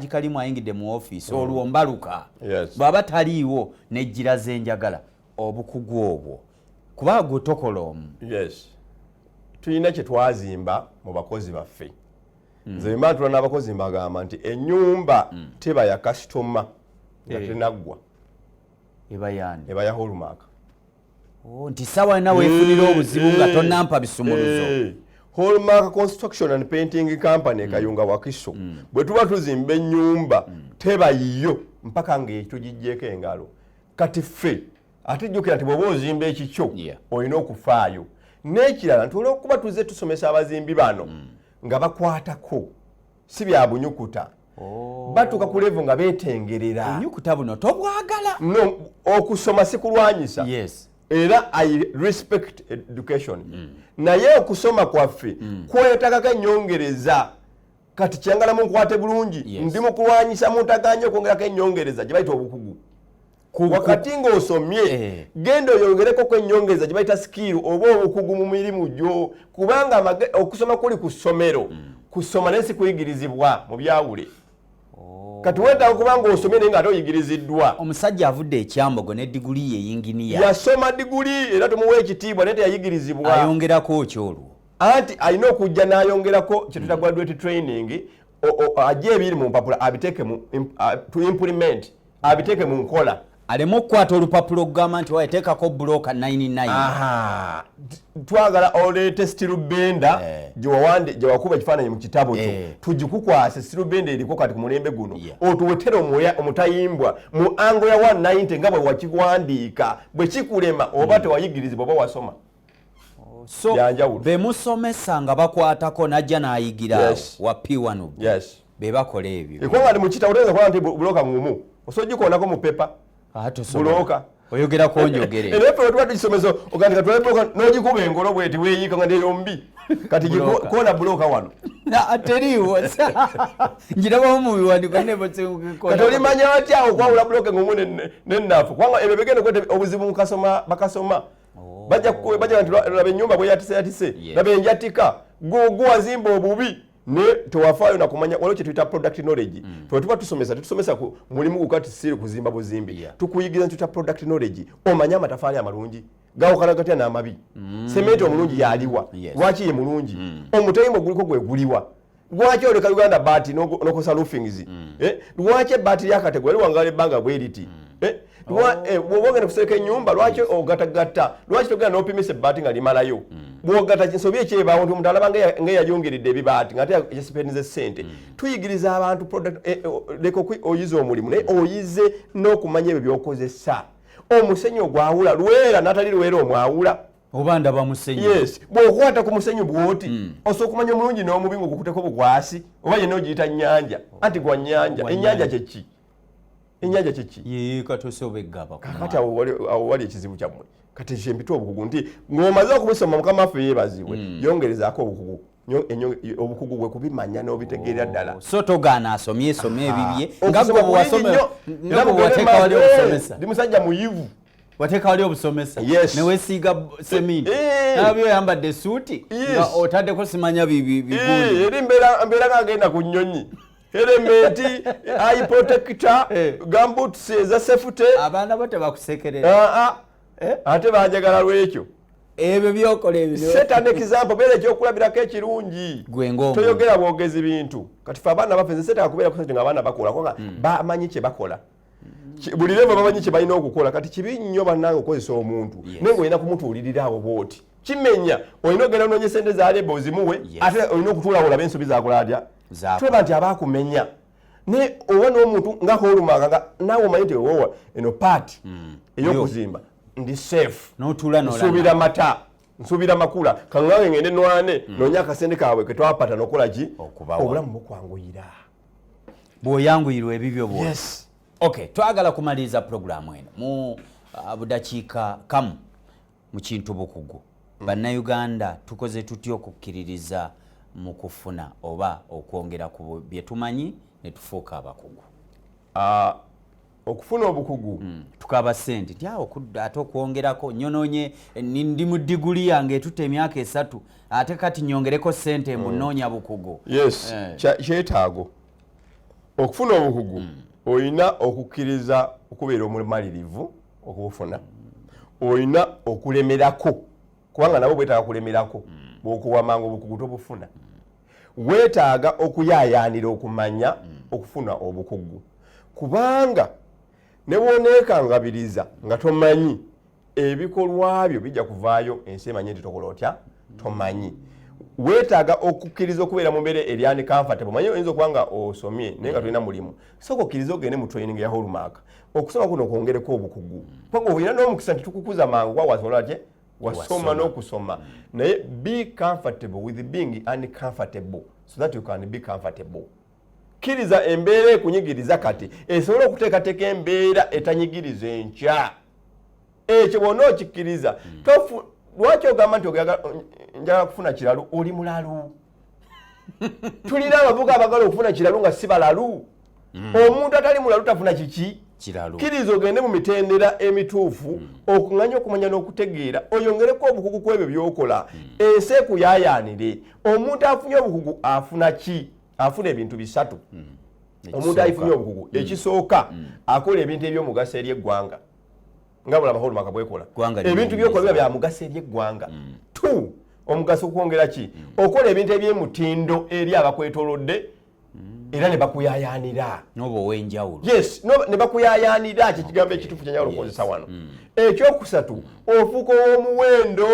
gikalimu ayingidde mu ofiisi olwo mbaluka bw'aba taliiwo nejjira zenjagala obukugu obwo kuba gwe tokola omu tulina kye twazimba mu bakozi baffe nze mantula n'abakozi mbagamba nti ennyumba teba ya kasitoma nga tenaggwa eba ya Hallmark nti sawa nawe efunira obuzibu nga tonampa bisumuluzo Hallmark Construction and Painting Company Kayunga Wakiso bwe tuba tuzimba ennyumba teba yiyo mpaka ng'etugijjeeko engalo kati ffe ate jjukira nti bw'oba ozimba ekikyo olina okufaayo n'ekirala nti olw'okuba tuze tusomesa abazimbi bano nga bakwatako si bya bunyukuta batuuka ku level nga beetengerera bunyukuta buno tobwagala no okusoma sikulwanyisa era I respect education naye okusoma kwaffe kwetagako ennyongereza kati kyangala munkwate bulungi ndi mu kulwanyisa muntaganye okwongerako ennyongereza gye bayita obukugu wakati ng'osomye genda oyongereko kwennyongeza gye bayita skill oba obukugu mu mirimu gyo kubanga okusoma kuli ku ssomero kusoma naye si kuyigirizibwa mu byawule kati weetaaga kubanga osomye naye ng'ate oyigiriziddwa. Omusajja avudde ekyambogo ne diguli ye yinginiya yasoma diguli era tumuwa ekitiibwa naye teyayigirizibwa ayongerako kyolwo anti alina okujja n'ayongerako kyetuyita graduate training ajja ebiri mu mpapula abiteeke to implement abiteeke mu nkola aleme okukwata olupapulo okugamba nti wateekako buloka 99 twagala oleete stilubenda gye wakuba ekifaananyi mu kitabo kyo tugikukwase stilubenda eriko kati ku mulembe guno otuwetere omutayimbwa mu ango ya 190 nga bwe wakiwandiika bwe kikulema oba tewayigirizibwa oba wasoma so bemusomesa nga bakwatako najja n'ayigira wa P1 be bakola ebyo ekonga ndi mu kitabo otegeeza kuba nti buloka ngumu osojjikoonako mu pepa buloka oyogera konjogere era ffe wetuba tukisomesa ogandika twalebuloka n'ogikuba engolo bweti weeyiika nga neyombi kati koona buloka wano teriiwo njirabamu mu biwandiiko kati olimanya watya okwawula buloka engumu n'ennaafu kubanga ebyo bigenda kweta obuzibu bakasoma bajja nti laba ennyumba bwe yatise laba enjatika gwazimba obubi ne tewafaayo nakumanya waliwo kye tuyita product knowledge fe tuba tetusomesa ku mulimu gukati siri kuzimba buzimbi tukuyigiza nti tuyita product knowledge omanye amatafaali amalungi gawukana gatya n'amabi sementi omulungi yaliwa lwaki ye mulungi omutayimba oguliko gweguliwa lwaki oleka Uganda baati nokosa roofings lwaki ebaati lyakategula liwangala ebbanga bweriti bwogenda kusereka ennyumba lwaki ogatagatta lwaki togenda n'opimisa ebbaati nga limalayo bwogata kinsobi ekyebaawo nti omuntu alaba ng'eyayongeredde ebibaati nga ate yakisipeniza ssente tuyigiriza abantu leka oyize omulimu naye oyize n'okumanya ebyo by'okozesa omusenyu ogwawula lwera n'atali lwera omwawula oba ndaba musenyu bw'okwata ku musenyu bw'oti osobola okumanya omulungi n'omubi ng'ogukuteko bugwasi oba yenna ogiyita nnyanja anti gwa nnyanja ennyanja kyeki ennyanja kyeki katosobegaba kati awo wali ekizibu kyammwe kati kyempita obukugu nti ng'omaze okubisoma mukama waffe yeebazibwe yongerezaako obukugu obukugu bwe kubimanya n'obitegeera ddala so togaana asomye ebibye nga gwe bwewateeka wali obusomesa ndi musajja muyivu wateeka wali obusomesa neweesiiga semini nabyo oyambadde esuuti nga otaddeko simanya bigundi eri mbeera ng'agenda ku nnyonyi elementi aipotekita gamboots eza sefute abaana bo tebakusekerera ate banjagala lwekyo ebyo byokola ebyo set an example beera ekyokulabirako ekirungi toyogera bwogezi bintu kati fe abaana baffe nze seetaka kubeera kusati nga abaana bakola kubanga bamanyi kye bakola buli levo bamanyi kye balina okukola kati kibi nnyo bannange okukozesa omuntu naye ng'olina kumutuulirira awo bwoti kimenya olina ogenda onoonye sente za leba ozimuwe ate olina okutuulawo olaba ensobi zakola atya tulaba nti abaakumenya naye oba n'omuntu ngakoolumanga nga naawe omanyi nti owowa eno paati ey'okuzimba ndi safe nsuubira mata nsuubira makula kangange ngende nwane noonya akasente kaabwe ke twapata n'okola ki obulamu bukwanguyira bw'oyanguyirwa ebibyo bwo okay twagala kumaliriza puroguramu eno mu budakiika kamu mu kintu bukugu bannayuganda tukoze tutya okukkiririza mu kufuna oba okwongera ku bye tumanyi ne tufuuka abakugu okufuna obukugu tukaba ssente nti awo ate okwongerako nyonoonye ndi mu diguli yange etuta emyaka 3 ate kati nyongereko ssente mbunoonya bukugu kyetaago okufuna obukugu olina okukkiriza okubeera omumalirivu okubufuna olina okulemerako kubanga nabo bwetaaga kulemerako bw'okuwamanga obukugu tobufuna weetaaga okuyaayaanira okumanya okufuna obukugu kubanga ne bw'oneekangabiriza nga tomanyi ebikolwa byo bijja kuvaayo ensi emanyi nti tokola otya tomanyi weetaaga okukkiriza okubeera mu mbeera eri uncomfortable manyi oyinza okuba nga osomye naye nga tolina mulimu sooka okkiriza ogende mu training ya hallmark okusoma kuno okwongereko obukugu kubanga olina n'omukisa nti tukukuza mangu wawasobola ki wasoma n'okusoma naye be comfortable with being uncomfortable so that you can be comfortable kkiriza embeera ekunyigiriza kati esobola okuteekateeka embeera etanyigiriza enkya ekyo bwonna okikkiriza lwaki ogamba nti njagala kufuna kiralu oli mulalu tulina abavuga abagala okufuna kiralu nga si balalu omuntu atali mulalu tafuna kiki kkiriza ogende mu mitendera emituufu okuŋŋanya okumanya n'okutegeera oyongereko obukugu ku ebyo by'okola ensi ekuyaayaanire. Omuntu afunye obukugu afuna ki? Afuna ebintu bisatu. Omuntu ayifunye obukugu ekisooka akola ebintu eby'omugaso eri eggwanga nga bula mahoro makabwekola ebintu by'okola biba bya mugaso eri eggwanga. Omugaso okwongera ki? Okola ebintu eby'emutindo eri abakwetoolodde era ne bakuyaayaanira n'obwenjawulo. Yes, ne bakuyaayaanira kigambo ekituufu kyenjawulo okukozesa wano. Ekyokusatu ofuuka ow'omuwendo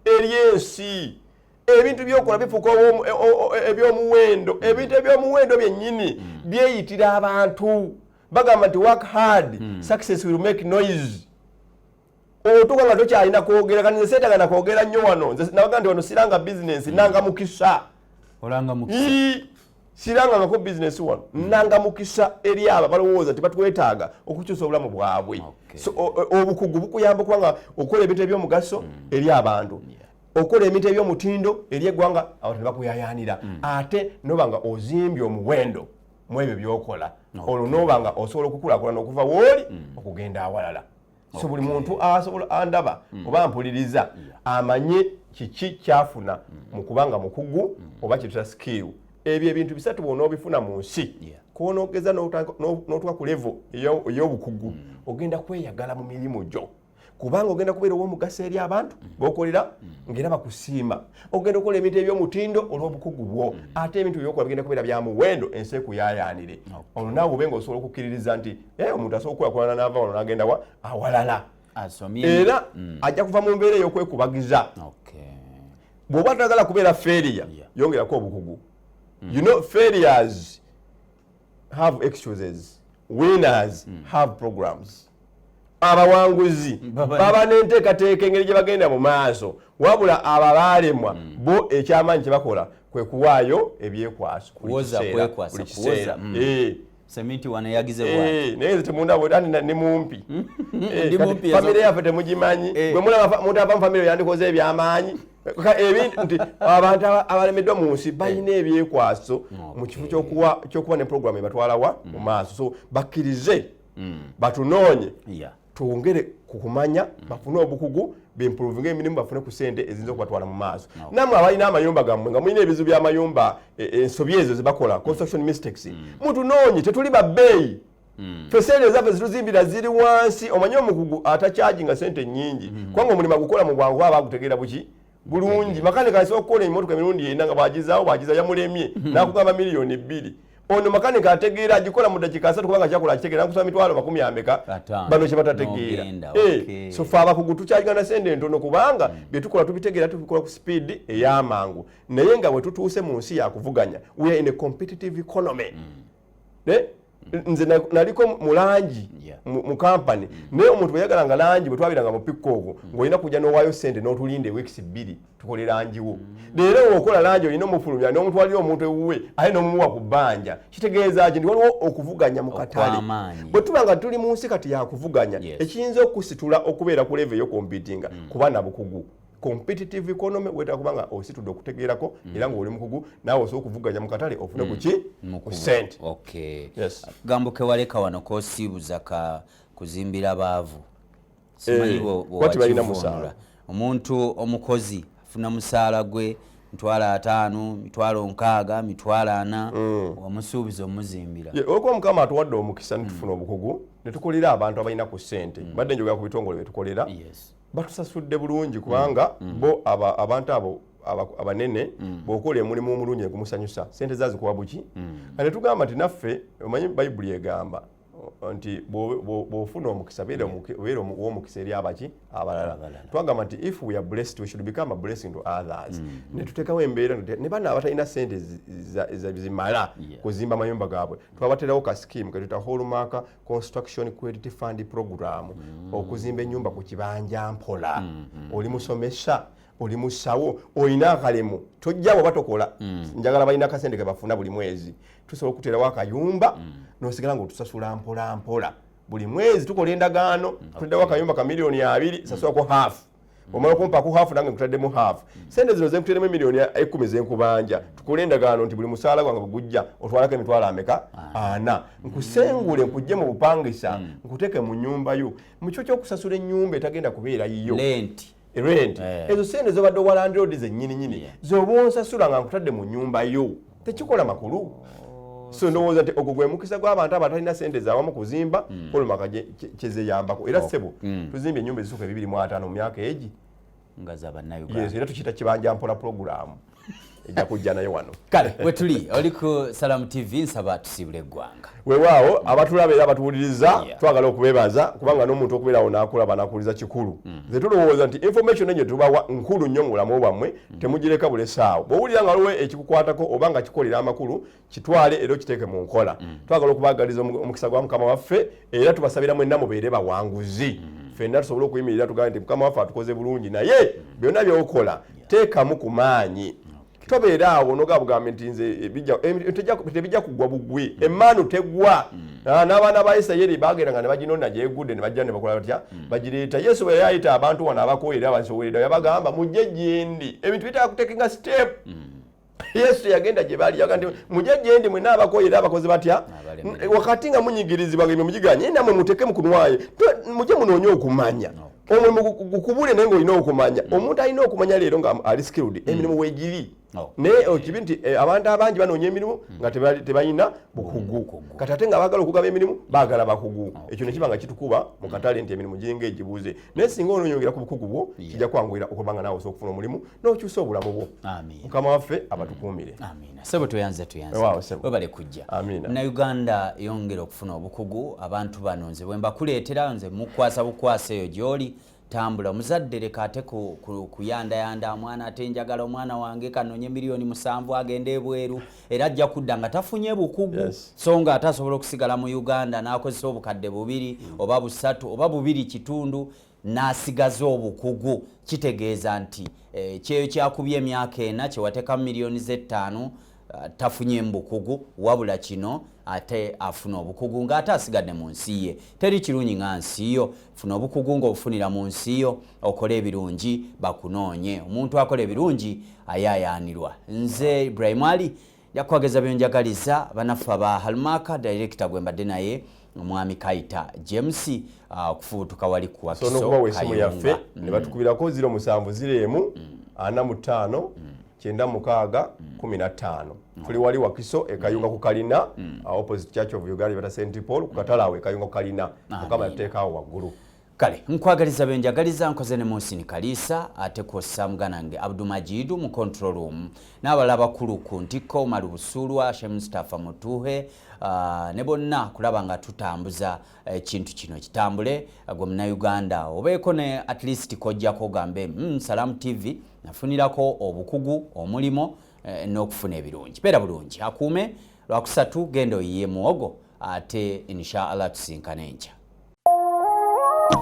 eri ensi. Ebintu by'okola bifuuka eby'omuwendo. Ebintu eby'omuwendo byennyini byeyitira abantu. Bagamba nti work hard, success will make noise. Otuuka nga tokyalina kwogera kandi nze seetagana kwogera nnyo wano. Nze nabaga nti wano siranga bizinensi nanga mukisa. Olanga mukisa. Siranga ngako bizinensi wano nanga mukisa eri abo balowooza nti batwetaaga okukyusa obulamu bwabwe. So obukugu bukuyamba kubanga okola ebintu eby'omugaso eri abantu. Okola ebintu eby'omutindo eri eggwanga abantu ne bakuyaayaanira. Ate noba nga ozimbye omuwendo mu ebyo by'okola. Olwo noba nga osobola okukulaakulana okuva w'oli okugenda awalala. So buli muntu asobola andaba oba mpuliriza amanye kiki kyafuna mu kubanga mukugu oba kituta skill. Ebyo ebintu bisatu bw'ona obifuna mu nsi kw'onoogeza n'otuuka ku level ey'obukugu ogenda kweyagala mu mirimu gyo kubanga ogenda kubeera ow'omugaso eri abantu b'okolera ng'era bakusiima. Ogenda okukola ebintu eby'omutindo olw'obukugu bwo ate ebintu by'okola bigenda kubeera bya muwendo ensi ekuyaayaanire. Olwo naawe obe ng'osobola okukkiririza nti omuntu asobola okukulakulana n'ava wano n'agenda awalala era ajja kuva mu mbeera ey'okwekubagiza. Bw'oba tayagala kubeera failure yongerako obukugu. You know, failures have excuses. Winners have programs. Abawanguzi baba n'enteekateeka engeri gye bagenda mu maaso wabula ababaalemwa bo ekyamaanyi kye bakola kwe kuwaayo ebyekwaso buli kiseera. Sementi wano yagize bwati. Naye nze temundabwe ani ne mumpi. Famire yaffe temugimanyi. Bwe mulaba muntu ava mu famire yandikoze ebyamaanyi. Ebintu nti abantu abalemeddwa mu nsi balina ebyekwaso mu kifo ky'okuba ne programu ebatwalawa mu maaso. So bakkirize batunoonye twongere ku kumanya bafune obukugu b'improvinga emirimu bafune ku ssente eziyinza okubatwala mu maaso. Nammwe abalina amayumba gammwe nga mulina ebizibu by'amayumba ensobi ezo ze bakola construction mistakes mutunoonye tetuli babbeeyi. Ffe sente zaffe zituzimbira ziri wansi. Omanye omukugu atakyajinga ssente nnyingi kubanga omulimu agukola mu bwangu aba agutegeera buki bulungi. Makanika asobola okukola emmotoka emirundi ena nga bw'agiza yamulemye n'akugamba miliyoni 2. Ono makanika ategeera agikola mu dakiika 3 kubanga kyakola akitegeera nakusaba mitwalo 10 ameka bano kye batategeera. So ffe abakugu tukyajigana ssente ntono kubanga bye tukola tubitegeera tubikola ku speed ey'amangu naye nga bwe tutuuse mu nsi yakuvuganya we are in a competitive economy. Nze naliko mu langi mu kampani naye omuntu bwe yagala nga langi bwe twabiranga mu pikoko ng'olina kujja n'owaayo ssente n'otulinda weeks 2 tukole langiwo. Leero okola langi olina omufulumya n'omutwalira omuntu ewuwe aye n'omumuwa ku bbanja kitegeeza ki ndi waliwo okuvuganya mu katale. Bwe tuba nga tuli mu nsi kati yakuvuganya ekiyinza okusitula okubeera ku level y'okompitinga kuba na bukugu. Competitive economy wetaka kubanga ositudde okutegeerako era ng'oli mukugu naawe osobola okuvuganya mu katale ofune ku ki ku ssente. Gambo ke waleka wano k'osiibuza ka kuzimbira baavu simanyi bw'owakivunula omuntu omukozi afuna musaala gwe mitwalo 5 mitwalo 6 mitwalo 4 wamusuubiza omuzimbira. Olwokuba Mukama atuwadde omukisa netufuna obukugu ne tukolera abantu abalina ku ssente badde njogera ku bitongole bye tukolera batusasudde bulungi kubanga bo abantu abo abanene bw'okola emulimu omulungi okumusanyusa ssente zazikuwa buki. Kale tugamba nti naffe omanyi Bayibuli egamba nti bw'ofuna omukisa beera ow'omukisa eri abaki abalala. Twagamba nti if we are blessed we should become a blessing to others. Ne tuteekawo embeera ne bana abatalina ssente zimala kuzimba amayumba gaabwe twabaterawo ka scheme ke tuta Hallmark Construction Credit Fund Program okuzimba ennyumba ku kibanja mpola. Oli musomesa oli musawo olina akalemu tojja bwe batokola njagala balina akasente ke bafuna buli mwezi tusobola okuterawo akayumba n'osigala ng'otusasula mpola mpola buli mwezi tukola endagaano tuddawo akayumba ka miliyoni 2 sasulako half omala kumpa ku half nange nkutaddemu half sente zino zenkutedemu milioni 10 zenkubanja tukole endagaano nti buli musaala gwange gujja otwalako emitwalo ameka 4 nkusengule nkujje mu bupangisa nkuteke mu nyumba yo mu kyo ky'okusasula ennyumba etagenda kubeera yiyo rent ezo sente zobadde owa landlord zennyini zoba onsasula nga nkutadde mu nyumba yo tekikola makulu so ndowooza nti ogwo gwe mukisa gw'abantu abatalina sente zaawamu kuzimba olumaka kyezeyambako era ssebo tuzimbye ennyumba ezisukka 205 mu myaka egi nga z'abannayuganda era tukiyita kibanja mpola puroguramu ejja kujja nayo wano kale wetuli oli ku Salamu TV nsaba tusiibule eggwanga weewaawo abatulaba era abatuwuliriza twagala okubeebaza kubanga n'omuntu okubeerawo n'akulaba n'akuwuliriza kikulu nze tulowooza nti information enyo tubawa nkulu nnyo mu bulamu bwammwe temugireka bulesaawo bw'owulira nga waliwo ekikukwatako oba nga kikolera amakulu kitwale era okiteeke mu nkola twagala okubaagaliza omukisa gwa mukama waffe era tubasabira mwenna mubeere bawanguzi ffenna tusobole okuyimirira tugambe nti mukama waffe atukoze bulungi naye byonna by'okola teekamu ku maanyi tobeera awo nogabugambe nti nze tebijja kugwa bugwi emmaanu tegwa n'abaana ba Isirayiri bageranga ne baginona gyegudde ne bajja ne bakola batya bagireeta Yesu bwe yayita abantu wano abakoyera abansowerera yabagamba mujje gyendi ebintu bitaka kutekinga step Yesu yagenda gye bali yaga nti mujje gyendi mwe n'abakoyera abakozi batya wakati nga munyigirizibwa nga mugiganye namwe muteke mukunwaye mujje munoonye okumanya omwe gukubule naye ng'olina okumanya omuntu alina okumanya leero nga ali skilled emirimu weegiri naye okibi nti abantu abangi banoonya emirimu nga tebalina bukugu kati ate nga baagala okugaba emirimu baagala bakugu ekyo ne kiba nga kitukuba mu katale nti emirimu giringa egibuuze naye singa onoonyongera ku bukugu bwo kijja kwanguyira okuba nga naawe osobola okufuna omulimu n'okyusa obulamu bwo mukama waffe abatukuumire sebo tuyanze webale kujja Uganda yongera okufuna obukugu abantu bano nze bwe mbakuleetera nze mukwasa bukwasa eyo gy'oli tambula muzadde leka ate kuyandayanda omwana ate njagala omwana wange kanonye milioni 7 agende ebweru era ajja kudda nga tafunye bukugu so nga atasobola okusigala mu Uganda n'akozesa obukadde 2 oba 3 oba 2 kitundu n'asigaza obukugu kitegeeza nti kyeyo kyakubye emyaka 4 kyewateka milioni 5 tafunye mbukugu wabula kino ate afuna obukugu nga ate asigadde mu nsi ye teri kirungi nga nsi yo funa obukugu ng'obufunira mu nsi yo okola ebirungi bakunoonye omuntu akola ebirungi ayayaanirwa nze Ibrahim Ali yakwageza byonjagaliza banaffe aba Halmaka director gwe mbadde naye omwami Kaita James okufubutuka wali ku Wakiso so nokuba wesimu yaffe ne batukubirako 07 45 9 6 tuli wali Wakiso ekayunga ku Kalina opposite Church of Uganda bata St Paul ku katalawe ekayunga ku Kalina mukama yateekawo waggulu kale nkwagaliza benjagaliza nkoze ne Musini Kalisa ate kosa muganange Abdumajidu mu control room n'abala bakulu ku ntiko Malu Busulwa Shem Mustafa Mutuhe ne bonna kulaba nga tutambuza kintu kino kitambule gwe muna Uganda obeeko ne at least kojja ko gambe Salamu TV nafunirako obukugu omulimo n'okufuna ebirungi pera bulungi akuume lwakusatu gendo yiye muogo ate inshallah tusinkane nja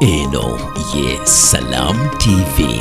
eno ye Salamu TV.